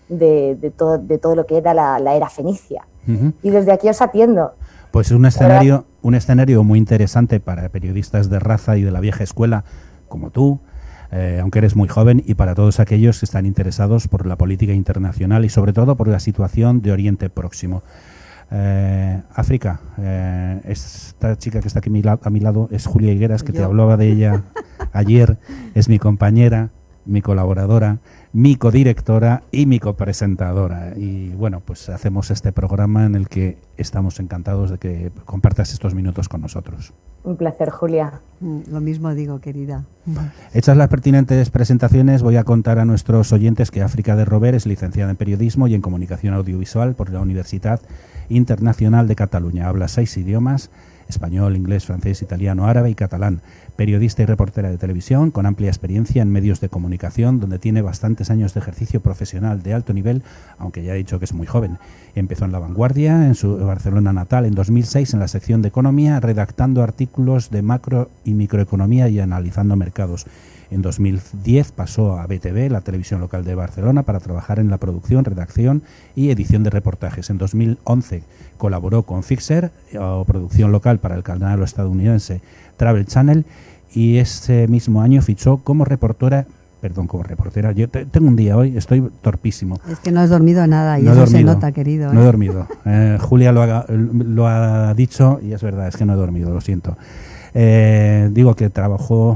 de todo lo que era la era fenicia. Y desde aquí os atiendo. Pues es un escenario muy interesante para periodistas de raza y de la vieja escuela como tú, aunque eres muy joven, y para todos aquellos que están interesados por la política internacional y sobre todo por la situación de Oriente Próximo. África, esta chica que está aquí a mi lado es Julia Higueras, que te hablaba de ella ayer, es mi compañera, mi colaboradora, mi codirectora y mi copresentadora. Y bueno, pues hacemos este programa en el que estamos encantados de que compartas estos minutos con nosotros. Un placer, Julia. Lo mismo digo, querida. Hechas las pertinentes presentaciones, voy a contar a nuestros oyentes que África de Robert es licenciada en Periodismo y en Comunicación Audiovisual por la Universidad Internacional de Cataluña. Habla 6 idiomas: español, inglés, francés, italiano, árabe y catalán. Periodista y reportera de televisión con amplia experiencia en medios de comunicación, donde tiene bastantes años de ejercicio profesional de alto nivel, aunque ya he dicho que es muy joven. Empezó en La Vanguardia, en su Barcelona natal, en 2006 en la sección de Economía, redactando artículos de macro y microeconomía y analizando mercados. En 2010 pasó a BTV, la televisión local de Barcelona, para trabajar en la producción, redacción y edición de reportajes. En 2011 colaboró con Fixer, o producción local para el canal estadounidense Travel Channel, y ese mismo año fichó como reportera. Yo tengo un día hoy, estoy torpísimo. Es que no has dormido nada y no eso dormido, se nota, querido. No he dormido. Julia lo ha dicho y es verdad, es que no he dormido, lo siento. Digo que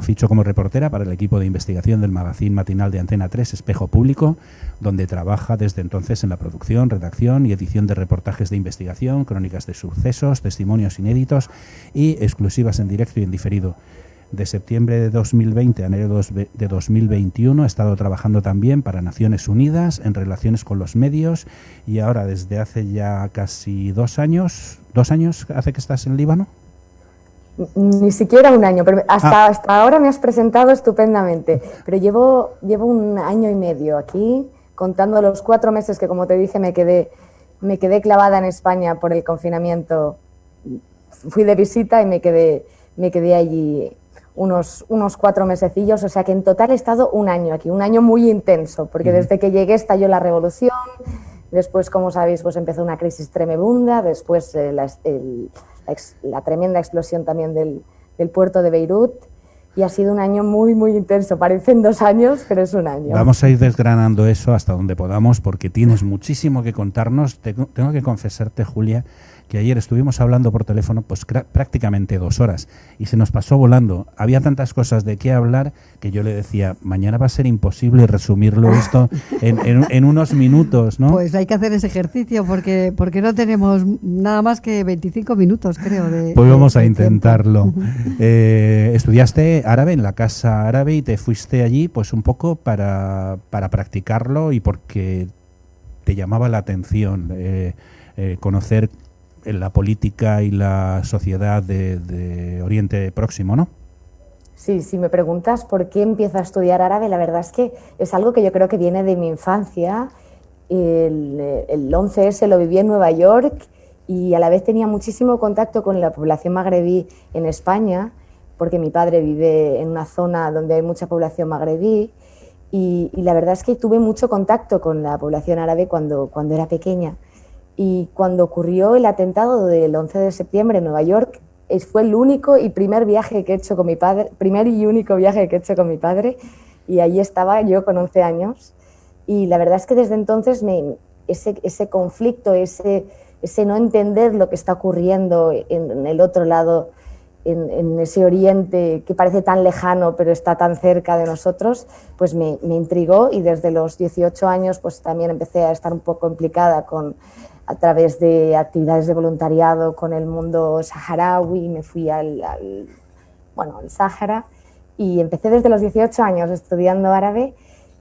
fichó como reportera para el equipo de investigación del magazín matinal de Antena 3, Espejo Público, donde trabaja desde entonces en la producción, redacción y edición de reportajes de investigación, crónicas de sucesos, testimonios inéditos y exclusivas en directo y en diferido. De septiembre de 2020 a enero de 2021 ha estado trabajando también para Naciones Unidas en relaciones con los medios, y ahora desde hace ya casi 2 años hace que estás en Líbano. Ni siquiera un año, pero hasta ahora me has presentado estupendamente, pero llevo 1 año y medio aquí, contando los 4 meses que, como te dije, me quedé me quedé clavada en España por el confinamiento. Fui de visita y me quedé allí unos 4 mesecillos, o sea que en total he estado un año aquí, un año muy intenso, porque desde que llegué estalló la revolución, después, como sabéis, pues empezó una crisis tremenda, después la tremenda explosión también del puerto de Beirut, y ha sido un año muy, muy intenso. Parecen 2 años, pero es un año. Vamos a ir desgranando eso hasta donde podamos, porque tienes muchísimo que contarnos. Tengo que confesarte, Julia, que ayer estuvimos hablando por teléfono pues prácticamente 2 horas y se nos pasó volando. Había tantas cosas de qué hablar que yo le decía, mañana va a ser imposible resumirlo esto en unos minutos, ¿no? Pues hay que hacer ese ejercicio porque no tenemos nada más que 25 minutos, creo. Pues vamos a intentarlo. Estudiaste árabe en la Casa Árabe y te fuiste allí pues un poco para practicarlo y porque te llamaba la atención conocer la política y la sociedad de Oriente Próximo, ¿no? Sí, si me preguntas por qué empiezo a estudiar árabe, la verdad es que es algo que yo creo que viene de mi infancia. El 11S lo viví en Nueva York y a la vez tenía muchísimo contacto con la población magrebí en España, porque mi padre vive en una zona donde hay mucha población magrebí y la verdad es que tuve mucho contacto con la población árabe cuando era pequeña. Y cuando ocurrió el atentado del 11 de septiembre en Nueva York, fue el único y primer viaje que he hecho con mi padre, primer y único viaje que he hecho con mi padre, y allí estaba yo con 11 años. Y la verdad es que desde entonces ese conflicto, ese no entender lo que está ocurriendo en el otro lado, en ese Oriente que parece tan lejano pero está tan cerca de nosotros, pues me intrigó, y desde los 18 años pues también empecé a estar un poco implicada a través de actividades de voluntariado con el mundo saharaui. Me fui al Sáhara y empecé desde los 18 años estudiando árabe,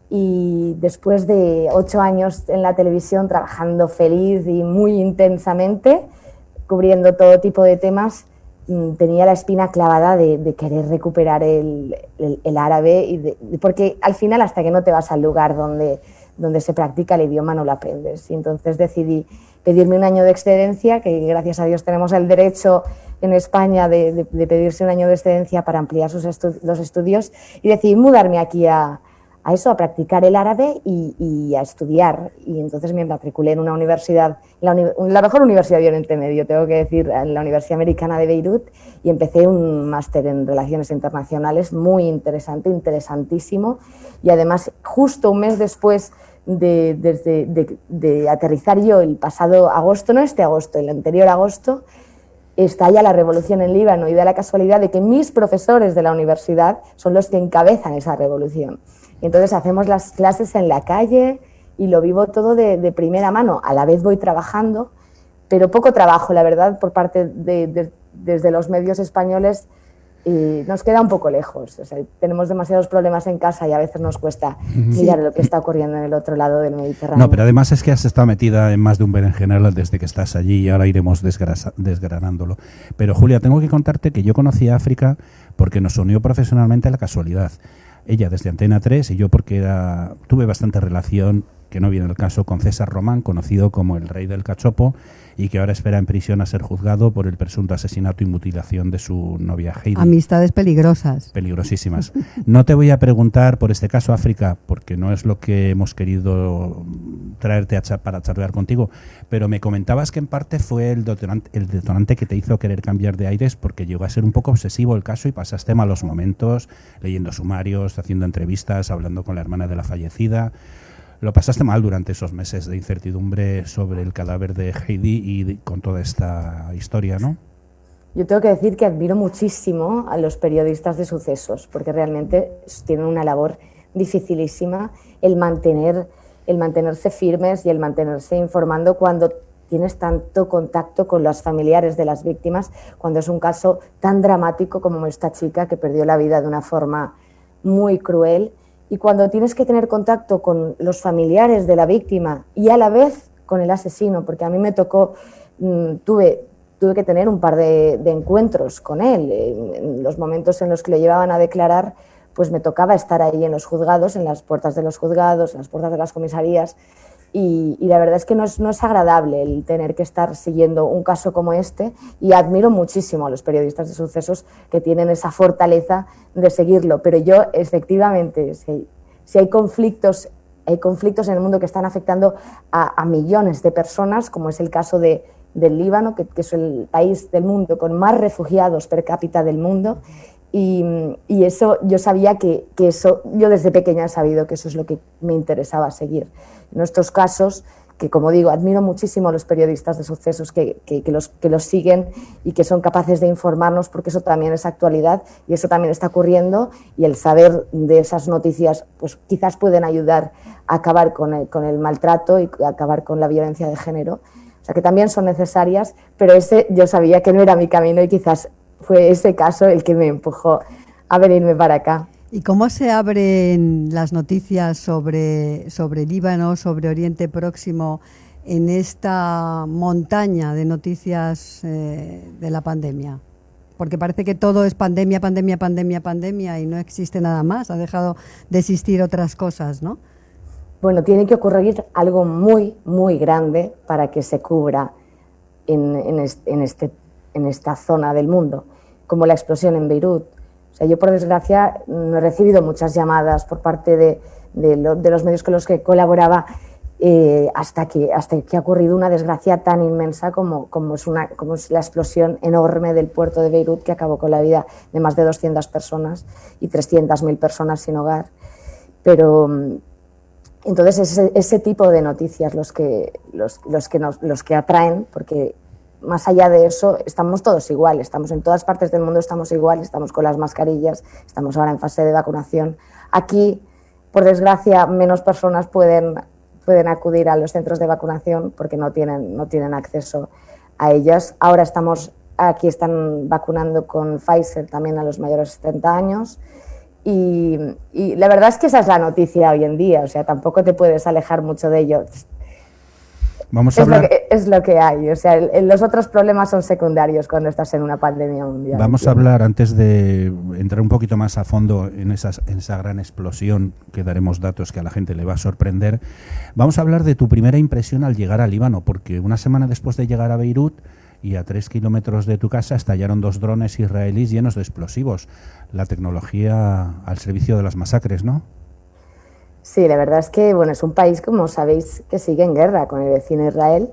y después de 8 años en la televisión trabajando feliz y muy intensamente, cubriendo todo tipo de temas, tenía la espina clavada de querer recuperar el árabe, porque al final, hasta que no te vas al lugar donde se practica el idioma, no lo aprendes. Y entonces decidí pedirme un año de excedencia, que gracias a Dios tenemos el derecho en España de pedirse un año de excedencia para ampliar los estudios, y decidí mudarme aquí a practicar el árabe y a estudiar. Y entonces me matriculé en una universidad, la mejor universidad de Oriente Medio, tengo que decir, en la Universidad Americana de Beirut, y empecé un máster en Relaciones Internacionales muy interesante, interesantísimo, y además justo un mes después de aterrizar yo el pasado agosto, no este agosto, el anterior agosto, estalla la revolución en Líbano, y da la casualidad de que mis profesores de la universidad son los que encabezan esa revolución. Y entonces hacemos las clases en la calle y lo vivo todo de primera mano. A la vez voy trabajando, pero poco trabajo, la verdad, por parte desde los medios españoles. Nos queda un poco lejos. O sea, tenemos demasiados problemas en casa y a veces nos cuesta mirar lo que está ocurriendo en el otro lado del Mediterráneo. No, pero además es que has estado metida en más de un berenjenal desde que estás allí, y ahora iremos desgranándolo. Pero Julia, tengo que contarte que yo conocí a África porque nos unió profesionalmente la casualidad. Ella desde Antena 3 y yo porque tuve bastante relación, que no viene el caso, con César Román, conocido como el Rey del Cachopo, y que ahora espera en prisión a ser juzgado por el presunto asesinato y mutilación de su novia Heidi. Amistades peligrosas. Peligrosísimas. No te voy a preguntar por este caso, África, porque no es lo que hemos querido traerte para charlar contigo, pero me comentabas que en parte fue el detonante que te hizo querer cambiar de aires, porque llegó a ser un poco obsesivo el caso y pasaste malos momentos leyendo sumarios, haciendo entrevistas, hablando con la hermana de la fallecida. Lo pasaste mal durante esos meses de incertidumbre sobre el cadáver de Heidi y con toda esta historia, ¿no? Yo tengo que decir que admiro muchísimo a los periodistas de sucesos, porque realmente tienen una labor dificilísima el mantenerse firmes y el mantenerse informando cuando tienes tanto contacto con los familiares de las víctimas, cuando es un caso tan dramático como esta chica que perdió la vida de una forma muy cruel. Y cuando tienes que tener contacto con los familiares de la víctima y a la vez con el asesino, porque a mí me tocó, tuve que tener un par de encuentros con él. En los momentos en los que lo llevaban a declarar, pues me tocaba estar ahí en los juzgados, en las puertas de los juzgados, en las puertas de las comisarías, Y la verdad es que no es agradable el tener que estar siguiendo un caso como este, y admiro muchísimo a los periodistas de sucesos que tienen esa fortaleza de seguirlo. Pero yo, efectivamente, si hay conflictos en el mundo que están afectando a millones de personas, como es el caso del Líbano, que es el país del mundo con más refugiados per cápita del mundo, y eso yo sabía que eso, yo desde pequeña he sabido que eso es lo que me interesaba seguir. En estos casos, que como digo, admiro muchísimo a los periodistas de sucesos que los siguen y que son capaces de informarnos, porque eso también es actualidad y eso también está ocurriendo, y el saber de esas noticias pues quizás pueden ayudar a acabar con el maltrato y a acabar con la violencia de género. O sea que también son necesarias, pero ese yo sabía que no era mi camino y quizás fue ese caso el que me empujó a venirme para acá. ¿Y cómo se abren las noticias sobre Líbano, sobre Oriente Próximo, en esta montaña de noticias de la pandemia? Porque parece que todo es pandemia, pandemia, pandemia, pandemia y no existe nada más. Ha dejado de existir otras cosas, ¿no? Bueno, tiene que ocurrir algo muy, muy grande para que se cubra en esta zona del mundo, como la explosión en Beirut. O sea, yo, por desgracia, no he recibido muchas llamadas por parte de los medios con los que colaboraba hasta que ha ocurrido una desgracia tan inmensa como es la explosión enorme del puerto de Beirut, que acabó con la vida de más de 200 personas y 300.000 personas sin hogar. Pero entonces ese tipo de noticias los que atraen, porque más allá de eso estamos todos igual, estamos en todas partes del mundo, estamos igual, estamos con las mascarillas, estamos ahora en fase de vacunación. Aquí, por desgracia, menos personas pueden acudir a los centros de vacunación porque no tienen acceso a ellas. Ahora aquí están vacunando con Pfizer también a los mayores de 70 años. Y la verdad es que esa es la noticia hoy en día, o sea, tampoco te puedes alejar mucho de ello. Es lo que hay, o sea, los otros problemas son secundarios cuando estás en una pandemia mundial. Vamos a hablar, antes de entrar un poquito más a fondo en esa gran explosión, que daremos datos que a la gente le va a sorprender, vamos a hablar de tu primera impresión al llegar a Líbano, porque una semana después de llegar a Beirut y a 3 kilómetros de tu casa estallaron 2 drones israelíes llenos de explosivos. La tecnología al servicio de las masacres, ¿no? Sí, la verdad es que es un país, como sabéis, que sigue en guerra con el vecino Israel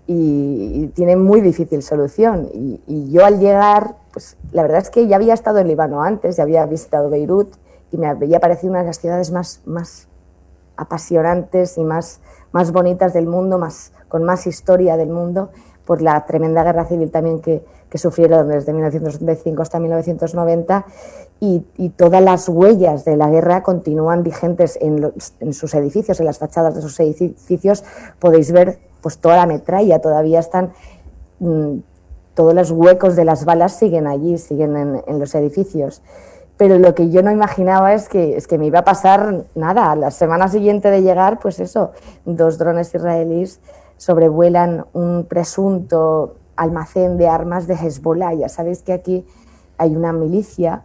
y tiene muy difícil solución. Y yo al llegar, pues la verdad es que ya había estado en Líbano antes, ya había visitado Beirut y me había parecido una de las ciudades más apasionantes y más bonitas del mundo, con más historia del mundo, por la tremenda guerra civil también que sufrieron desde 1975 hasta 1990, y todas las huellas de la guerra continúan vigentes en sus edificios, en las fachadas de sus edificios. Podéis ver pues toda la metralla, todavía están, todos los huecos de las balas siguen allí, siguen en los edificios. Pero lo que yo no imaginaba es que me iba a pasar nada. La semana siguiente de llegar, pues eso, 2 drones israelíes sobrevuelan un presunto almacén de armas de Hezbollah. Ya sabéis que aquí hay una milicia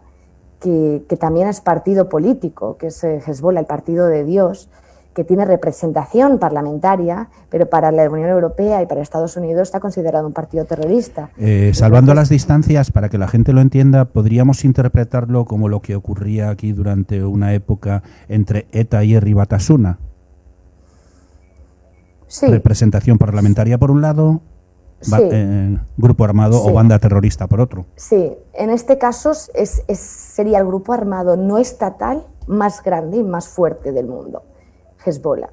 que también es partido político, que es Hezbollah, el partido de Dios, que tiene representación parlamentaria, pero para la Unión Europea y para Estados Unidos está considerado un partido terrorista. Salvando las distancias, para que la gente lo entienda, ¿podríamos interpretarlo como lo que ocurría aquí durante una época entre ETA y Herri Batasuna? Sí. Representación parlamentaria por un lado, sí. Grupo armado sí. o banda terrorista por otro. Sí, en este caso sería el grupo armado no estatal más grande y más fuerte del mundo, Hezbollah.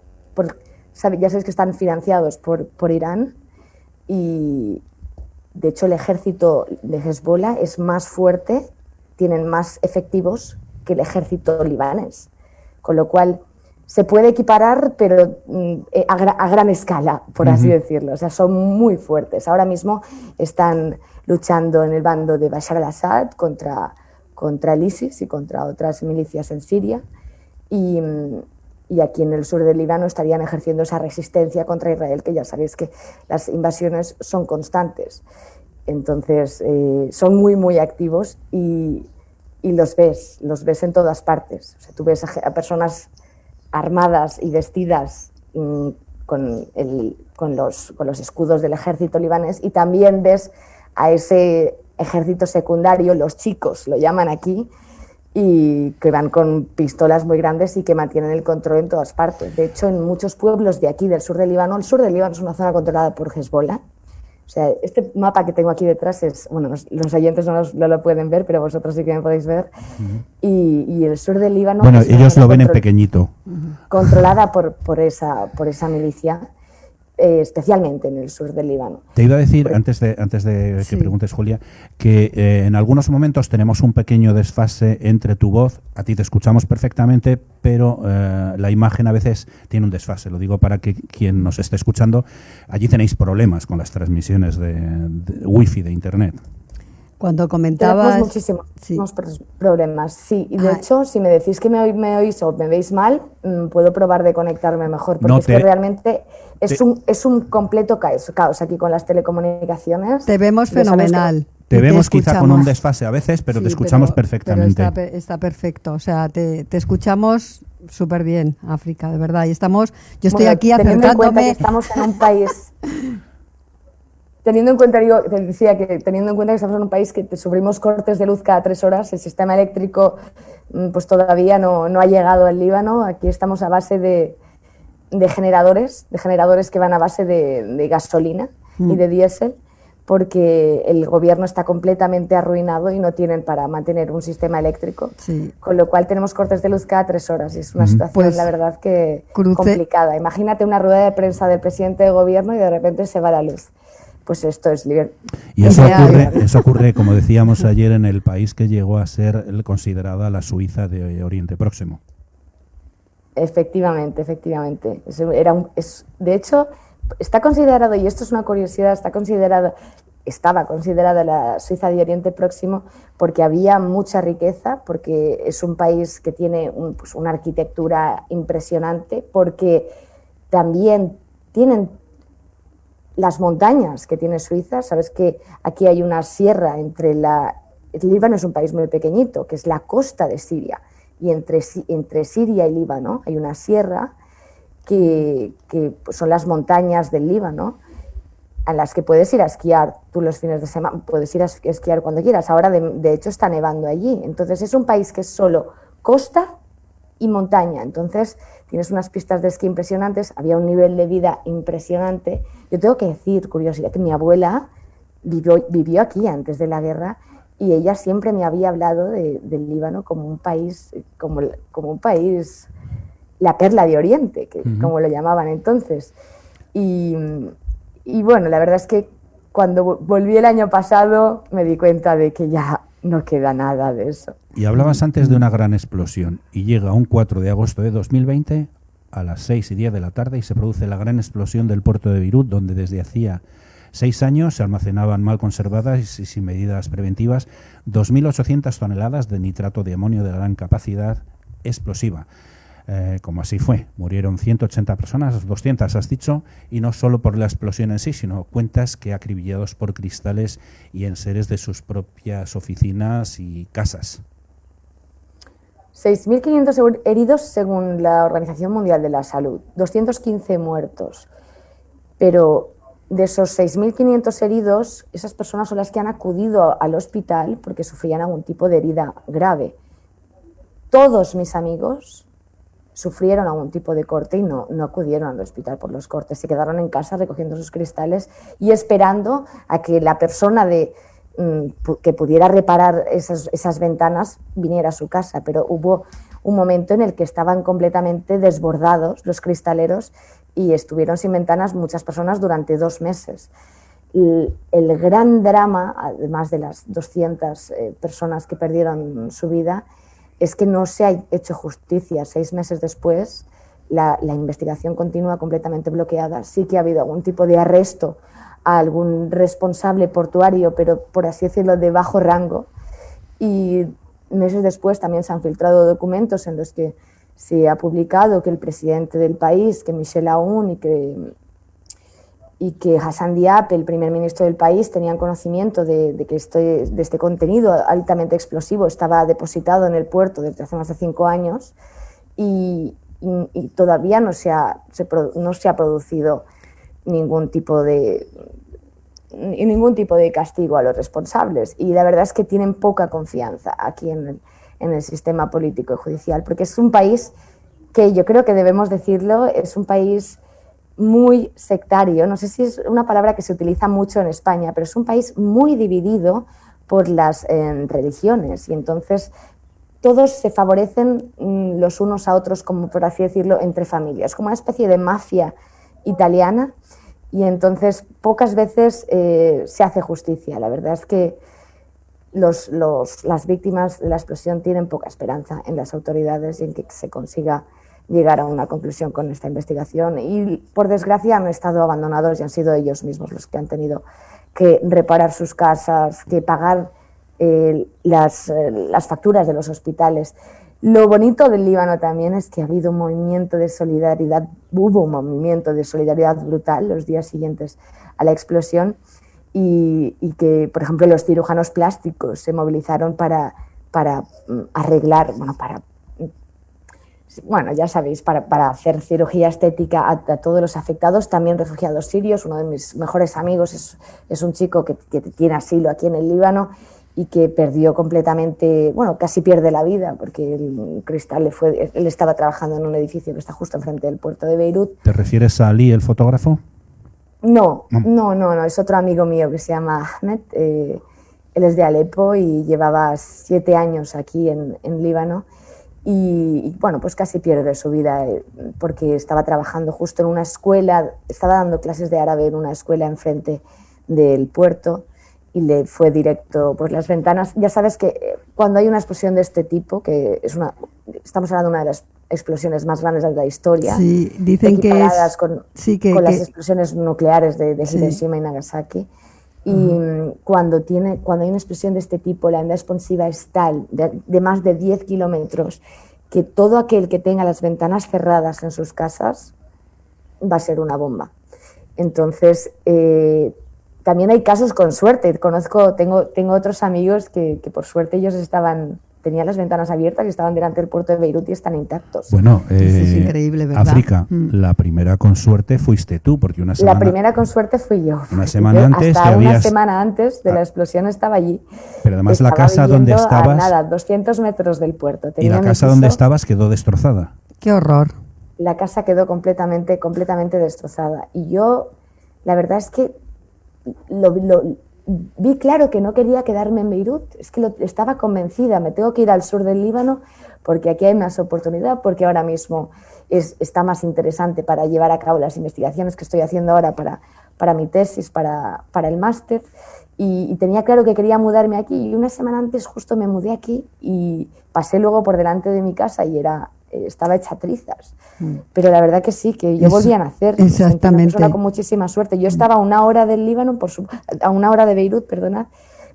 Ya sabéis que están financiados por Irán, y de hecho el ejército de Hezbollah es más fuerte, tienen más efectivos que el ejército libanés, con lo cual se puede equiparar, pero a gran escala, por así decirlo. O sea, son muy fuertes. Ahora mismo están luchando en el bando de Bashar al-Assad contra el ISIS y contra otras milicias en Siria. Y aquí en el sur del Líbano estarían ejerciendo esa resistencia contra Israel, que ya sabéis que las invasiones son constantes. Entonces, son muy, muy activos y los ves en todas partes. O sea, tú ves a personas armadas y vestidas con los escudos del ejército libanés, y también ves a ese ejército secundario, los chicos lo llaman aquí, y que van con pistolas muy grandes y que mantienen el control en todas partes. De hecho, en muchos pueblos de aquí, del sur del Líbano, el sur del Líbano es una zona controlada por Hezbollah. O sea, este mapa que tengo aquí detrás es, bueno, los oyentes no lo pueden ver, pero vosotros sí que me podéis ver. Y el sur del Líbano... Bueno, ellos lo ven en pequeñito. Controlada por esa milicia, especialmente en el sur del Líbano. Te iba a decir, antes de que preguntes, Julia, que en algunos momentos tenemos un pequeño desfase entre tu voz, a ti te escuchamos perfectamente, pero la imagen a veces tiene un desfase. Lo digo para que quien nos esté escuchando, allí tenéis problemas con las transmisiones de wifi de internet. Cuando comentabas... Tenemos muchísimos problemas, sí. Y de hecho, si me decís que me oís o me veis mal, puedo probar de conectarme mejor, porque es que realmente es un completo caos aquí con las telecomunicaciones. Te vemos fenomenal. Te vemos quizá con un desfase a veces, pero te escuchamos perfectamente. Pero está perfecto, o sea, te escuchamos súper bien, África, de verdad. Y yo estoy aquí acercándome... Teniendo en cuenta que estamos en un país... Teniendo en cuenta que estamos en un país que sufrimos cortes de luz cada 3 horas, el sistema eléctrico pues todavía no ha llegado al Líbano. Aquí estamos a base de generadores que van a base de gasolina y de diésel, porque el gobierno está completamente arruinado y no tienen para mantener un sistema eléctrico, con lo cual tenemos cortes de luz cada 3 horas y es una situación, la verdad, que complicada. Imagínate una rueda de prensa del presidente de gobierno y de repente se va la luz. Pues esto es libertad. Y eso ocurre, como decíamos ayer, en el país que llegó a ser considerada la Suiza de Oriente Próximo. Efectivamente. De hecho, está considerado, y esto es una curiosidad, estaba considerada la Suiza de Oriente Próximo porque había mucha riqueza, porque es un país que tiene una arquitectura impresionante, porque también tienen las montañas que tiene Suiza. Sabes que aquí hay una sierra el Líbano es un país muy pequeñito, que es la costa de Siria, y entre Siria y Líbano hay una sierra que son las montañas del Líbano, en las que puedes ir a esquiar tú los fines de semana, puedes ir a esquiar cuando quieras. Ahora de hecho está nevando allí, entonces es un país que es solo costa y montaña, entonces tienes unas pistas de esquí impresionantes, había un nivel de vida impresionante. Yo tengo que decir, curiosidad, que mi abuela vivió aquí antes de la guerra y ella siempre me había hablado del Líbano como un país, como un país, la perla de Oriente, como lo llamaban entonces. Y bueno, la verdad es que cuando volví el año pasado me di cuenta de que ya no queda nada de eso. Y hablabas antes de una gran explosión, y llega un 4 de agosto de 2020 a las 6:10 de la tarde y se produce la gran explosión del puerto de Beirut, donde desde hacía 6 años se almacenaban mal conservadas y sin medidas preventivas 2.800 toneladas de nitrato de amonio de gran capacidad explosiva. Como así fue, murieron 180 personas, 200 has dicho, y no solo por la explosión en sí, sino cuentas que acribillados por cristales y enseres de sus propias oficinas y casas. 6.500 heridos según la Organización Mundial de la Salud, 215 muertos. Pero de esos 6.500 heridos, esas personas son las que han acudido al hospital porque sufrían algún tipo de herida grave. Todos mis amigos sufrieron algún tipo de corte y no acudieron al hospital por los cortes, se quedaron en casa recogiendo sus cristales y esperando a que la persona que pudiera reparar esas ventanas viniera a su casa, pero hubo un momento en el que estaban completamente desbordados los cristaleros y estuvieron sin ventanas muchas personas durante 2 meses. El gran drama, además de las 200 personas que perdieron su vida, es que no se ha hecho justicia. 6 meses después, la investigación continúa completamente bloqueada. Sí que ha habido algún tipo de arresto a algún responsable portuario, pero por así decirlo, de bajo rango. Y meses después también se han filtrado documentos en los que se ha publicado que el presidente del país, que Michel Aoun y que Hassan Diab, el primer ministro del país, tenían conocimiento de que este contenido altamente explosivo estaba depositado en el puerto desde hace más de 5 años y y todavía no se ha producido ningún tipo de castigo a los responsables. Y la verdad es que tienen poca confianza aquí en el sistema político y judicial, porque es un país que, yo creo que debemos decirlo, es un país muy sectario. No sé si es una palabra que se utiliza mucho en España, pero es un país muy dividido por las religiones, y entonces todos se favorecen los unos a otros, como por así decirlo, entre familias, como una especie de mafia italiana, y entonces pocas veces se hace justicia. La verdad es que las víctimas de la explosión tienen poca esperanza en las autoridades y en que se consiga llegar a una conclusión con esta investigación, y por desgracia han estado abandonados y han sido ellos mismos los que han tenido que reparar sus casas, que pagar las facturas de los hospitales. Lo bonito del Líbano también es que ha habido un movimiento de solidaridad, hubo un movimiento de solidaridad brutal los días siguientes a la explosión, y que, por ejemplo, los cirujanos plásticos se movilizaron para arreglar, ya sabéis, para hacer cirugía estética a todos los afectados, también refugiados sirios. Uno de mis mejores amigos es un chico que tiene asilo aquí en el Líbano y que perdió completamente, casi pierde la vida, porque el cristal él estaba trabajando en un edificio que está justo enfrente del puerto de Beirut. ¿Te refieres a Ali, el fotógrafo? No, es otro amigo mío que se llama Ahmed. Él es de Alepo y llevaba 7 años aquí en Líbano. Y pues casi pierde su vida porque estaba trabajando justo en una escuela, estaba dando clases de árabe en una escuela enfrente del puerto, y le fue directo por las ventanas. Ya sabes que cuando hay una explosión de este tipo, que estamos hablando de una de las explosiones más grandes de la historia, sí, dicen equiparadas que con las explosiones nucleares de Hiroshima y Nagasaki. Y cuando hay una explosión de este tipo, la onda expansiva es tal, de más de 10 kilómetros, que todo aquel que tenga las ventanas cerradas en sus casas va a ser una bomba. Entonces, también hay casos con suerte. Tengo otros amigos que por suerte ellos tenían las ventanas abiertas y estaban delante del puerto de Beirut y están intactos. Bueno, es increíble, ¿verdad? África, la primera con suerte fuiste tú, porque La primera con suerte fui yo. Una semana antes de la explosión estaba allí. Pero además la casa donde estabas... a 200 metros del puerto. Y la casa donde estabas quedó destrozada. ¡Qué horror! La casa quedó completamente destrozada. Y yo, la verdad es que vi claro que no quería quedarme en Beirut. Es que estaba convencida, me tengo que ir al sur del Líbano porque aquí hay más oportunidad, porque ahora mismo está más interesante para llevar a cabo las investigaciones que estoy haciendo ahora para mi tesis, para el máster, y tenía claro que quería mudarme aquí, y una semana antes justo me mudé aquí y pasé luego por delante de mi casa y estaba hecha trizas. Pero la verdad que sí, que yo volví a nacer. Exactamente. Una persona con muchísima suerte. Yo estaba a 1 hora del Líbano, a 1 hora de Beirut, perdonad.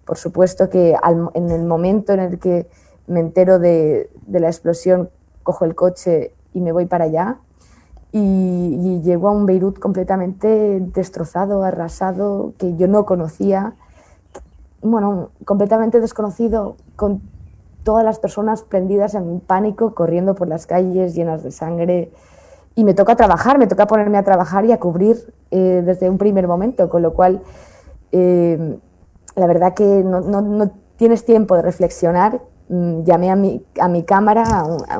Por supuesto que en el momento en el que me entero de la explosión, cojo el coche y me voy para allá. Y llego a un Beirut completamente destrozado, arrasado, que yo no conocía. Completamente desconocido, con todas las personas prendidas en pánico, corriendo por las calles llenas de sangre. Y me toca ponerme a trabajar y a cubrir desde un primer momento, con lo cual la verdad que no tienes tiempo de reflexionar. Llamé a mi cámara, a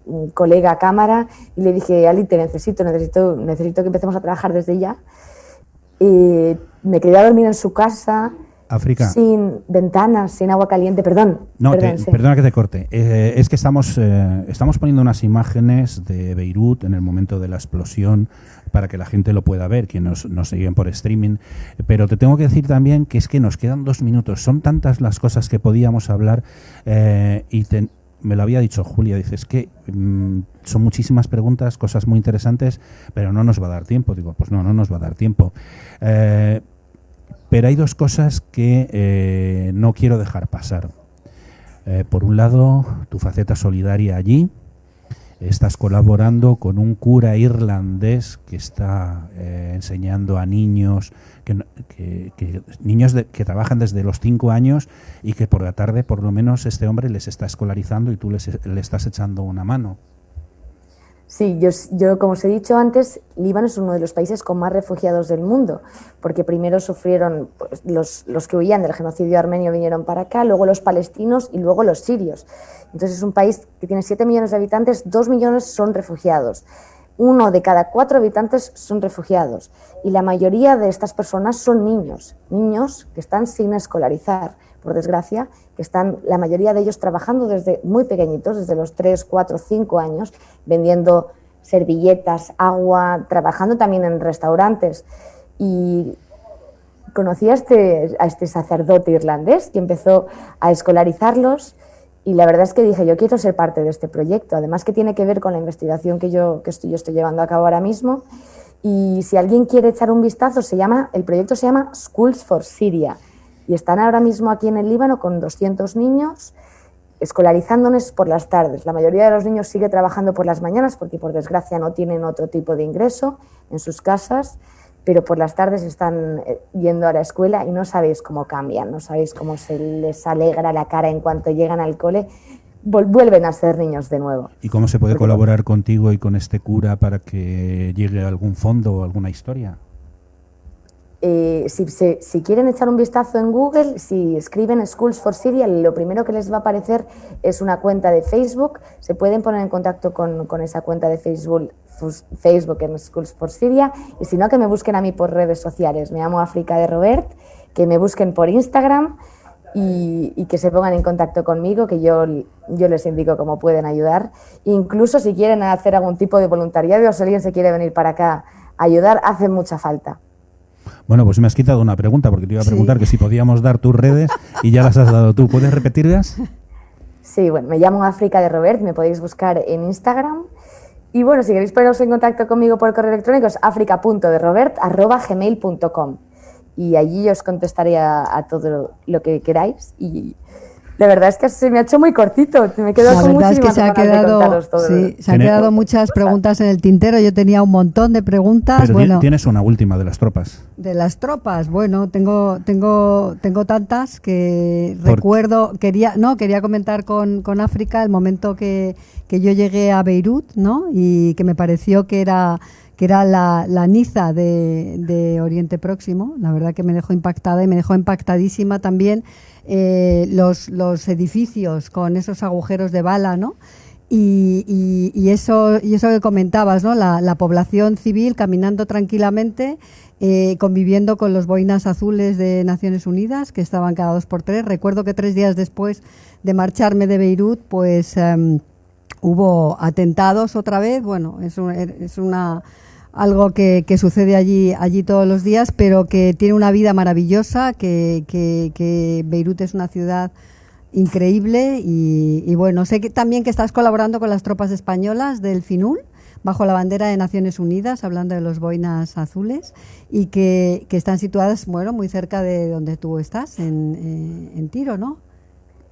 un colega cámara, y le dije: Ali, te necesito que empecemos a trabajar desde ya. Me quedé a dormir en su casa. África. Sin ventanas, sin agua caliente, perdón. Perdona que te corte. Es que estamos poniendo unas imágenes de Beirut en el momento de la explosión para que la gente lo pueda ver, quienes nos siguen por streaming. Pero te tengo que decir también que es que nos quedan 2 minutos. Son tantas las cosas que podíamos hablar me lo había dicho Julia, dices que son muchísimas preguntas, cosas muy interesantes, pero no nos va a dar tiempo. Digo, pues no nos va a dar tiempo. Pero hay 2 cosas que no quiero dejar pasar. Por un lado, tu faceta solidaria allí. Estás colaborando con un cura irlandés que está enseñando a niños que trabajan desde los 5 años y que por la tarde, por lo menos, este hombre les está escolarizando y tú le estás echando una mano. Sí, yo, como os he dicho antes, Líbano es uno de los países con más refugiados del mundo, porque primero sufrieron, pues, los que huían del genocidio armenio vinieron para acá, luego los palestinos y luego los sirios. Entonces es un país que tiene 7 millones de habitantes, 2 millones son refugiados. 1 de cada 4 habitantes son refugiados y la mayoría de estas personas son niños que están sin escolarizar, por desgracia, que están la mayoría de ellos trabajando desde muy pequeñitos, desde los 3, 4, 5 años, vendiendo servilletas, agua, trabajando también en restaurantes. Y conocí a este sacerdote irlandés que empezó a escolarizarlos y la verdad es que dije, yo quiero ser parte de este proyecto, además que tiene que ver con la investigación que yo estoy llevando a cabo ahora mismo. Y si alguien quiere echar un vistazo, el proyecto se llama Schools for Syria. Y están ahora mismo aquí en el Líbano con 200 niños escolarizándonos por las tardes. La mayoría de los niños sigue trabajando por las mañanas porque por desgracia no tienen otro tipo de ingreso en sus casas, pero por las tardes están yendo a la escuela y no sabéis cómo cambian, no sabéis cómo se les alegra la cara en cuanto llegan al cole, vuelven a ser niños de nuevo. ¿Y cómo se puede colaborar contigo y con este cura para que llegue algún fondo o alguna historia? Si quieren echar un vistazo en Google, si escriben Schools for Syria, lo primero que les va a aparecer es una cuenta de Facebook. Se pueden poner en contacto con esa cuenta de Facebook en Schools for Syria, y si no, que me busquen a mí por redes sociales. Me llamo África de Robert, que me busquen por Instagram y que se pongan en contacto conmigo, que yo les indico cómo pueden ayudar. Incluso si quieren hacer algún tipo de voluntariado o si alguien se quiere venir para acá a ayudar, hace mucha falta. Bueno, pues me has quitado una pregunta, porque te iba a preguntar que si podíamos dar tus redes y ya las has dado tú. ¿Puedes repetirlas? Sí, bueno, me llamo África de Robert, me podéis buscar en Instagram. Y bueno, si queréis poneros en contacto conmigo por correo electrónico es africa.derobert@gmail.com y allí os contestaré a todo lo que queráis. Y la verdad es que se me ha hecho muy cortito, me quedo con muchísimas ganas de contaros todo. Sí, se han quedado muchas preguntas en el tintero. Yo tenía un montón de preguntas. Pero bueno, tienes una última de las tropas. De las tropas, bueno, tengo tantas que recuerdo, quería comentar con África el momento que yo llegué a Beirut, ¿no? Y que me pareció que era la Niza de Oriente Próximo. La verdad que me dejó impactada y me dejó impactadísima también los edificios con esos agujeros de bala, ¿no? Y eso que comentabas, ¿no? La población civil caminando tranquilamente, conviviendo con los boinas azules de Naciones Unidas, que estaban cada 2 por 3. Recuerdo que 3 días después de marcharme de Beirut, pues hubo atentados otra vez. Bueno, es algo que sucede allí todos los días, pero que tiene una vida maravillosa, que Beirut es una ciudad increíble y bueno, sé que también que estás colaborando con las tropas españolas del FINUL bajo la bandera de Naciones Unidas, hablando de los boinas azules, y que están situadas, bueno, muy cerca de donde tú estás, en Tiro, ¿no?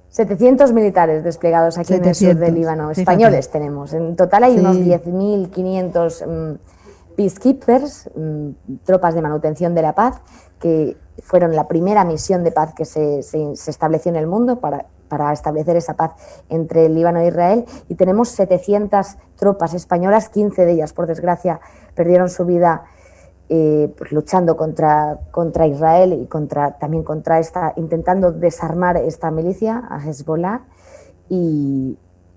700 militares desplegados aquí en el sur del Líbano, españoles, fíjate. Tenemos. En total hay unos 10.500 peacekeepers, tropas de manutención de la paz, que fueron la primera misión de paz que se estableció en el mundo para establecer esa paz entre el Líbano e Israel, y tenemos 700 tropas españolas, 15 de ellas, por desgracia, perdieron su vida pues luchando contra Israel y también intentando desarmar esta milicia, a Hezbollah,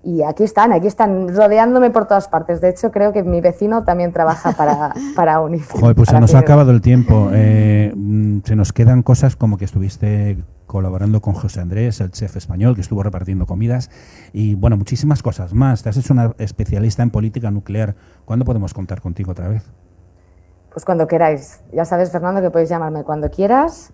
y aquí están rodeándome por todas partes. De hecho, creo que mi vecino también trabaja para UNICEF. Joder, pues se nos ha acabado el tiempo. Se nos quedan cosas como que estuviste colaborando con José Andrés, el chef español, que estuvo repartiendo comidas, y bueno, muchísimas cosas más. Te has hecho una especialista en política nuclear. ¿Cuándo podemos contar contigo otra vez? Pues cuando queráis. Ya sabes, Fernando, que podéis llamarme cuando quieras.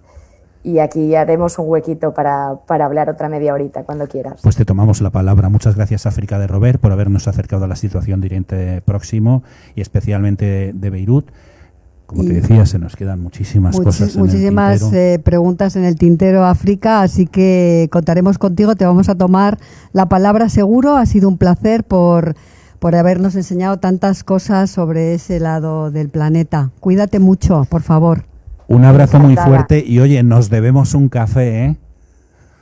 Y aquí haremos un huequito para hablar otra media horita, cuando quieras. Pues te tomamos la palabra. Muchas gracias, África de Robert, por habernos acercado a la situación de Oriente Próximo y especialmente de Beirut. Como te decía, se nos quedan muchísimas cosas en muchísimas el tintero. Preguntas en el tintero, África, así que contaremos contigo, te vamos a tomar la palabra seguro. Ha sido un placer por habernos enseñado tantas cosas sobre ese lado del planeta. Cuídate mucho, por favor. Un abrazo muy fuerte y oye, nos debemos un café, ¿eh?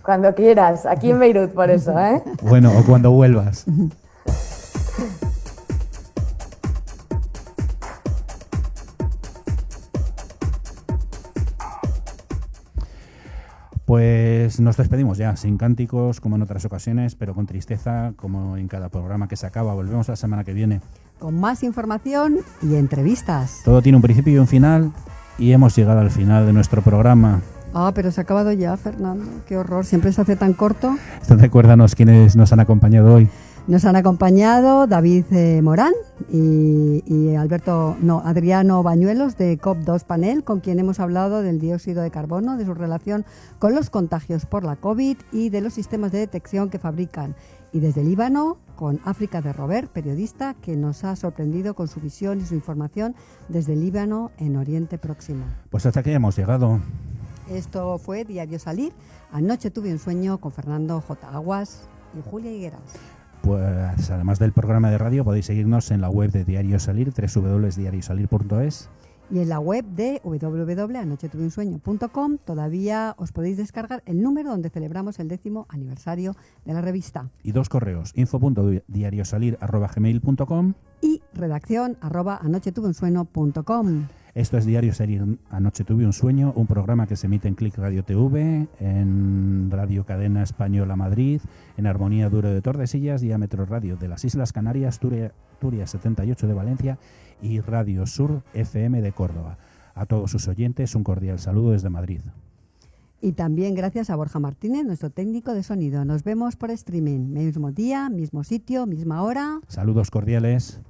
Cuando quieras, aquí en Beirut, por eso, ¿eh? Bueno, o cuando vuelvas. Pues nos despedimos ya, sin cánticos como en otras ocasiones, pero con tristeza como en cada programa que se acaba. Volvemos la semana que viene. Con más información y entrevistas. Todo tiene un principio y un final y hemos llegado al final de nuestro programa. Ah, pero se ha acabado ya, Fernando. Qué horror, siempre se hace tan corto. Recuérdanos quiénes nos han acompañado hoy. Nos han acompañado David Morán y Adriano Bañuelos de COP2 Panel, con quien hemos hablado del dióxido de carbono, de su relación con los contagios por la COVID y de los sistemas de detección que fabrican. Y desde Líbano, con África de Robert, periodista, que nos ha sorprendido con su visión y su información desde Líbano en Oriente Próximo. Pues hasta aquí hemos llegado. Esto fue Diario Salir. Anoche tuve un sueño con Fernando J. Aguas y Julia Higueras. Pues además del programa de radio podéis seguirnos en la web de Diario Salir, www.diariosalir.es. Y en la web de www.anochetuveunsueño.com todavía os podéis descargar el número donde celebramos el 10º aniversario de la revista. Y 2 correos, info.diariosalir@gmail.com y redacción@anochetuveunsueño.com. Esto es Diario Salir, Anoche tuve un sueño, un programa que se emite en Click Radio TV, en Radio Cadena Española Madrid, en Armonía Duro de Tordesillas, Diámetro Radio de las Islas Canarias, Turia 78 de Valencia y Radio Sur FM de Córdoba. A todos sus oyentes, un cordial saludo desde Madrid. Y también gracias a Borja Martínez, nuestro técnico de sonido. Nos vemos por streaming. Mismo día, mismo sitio, misma hora. Saludos cordiales.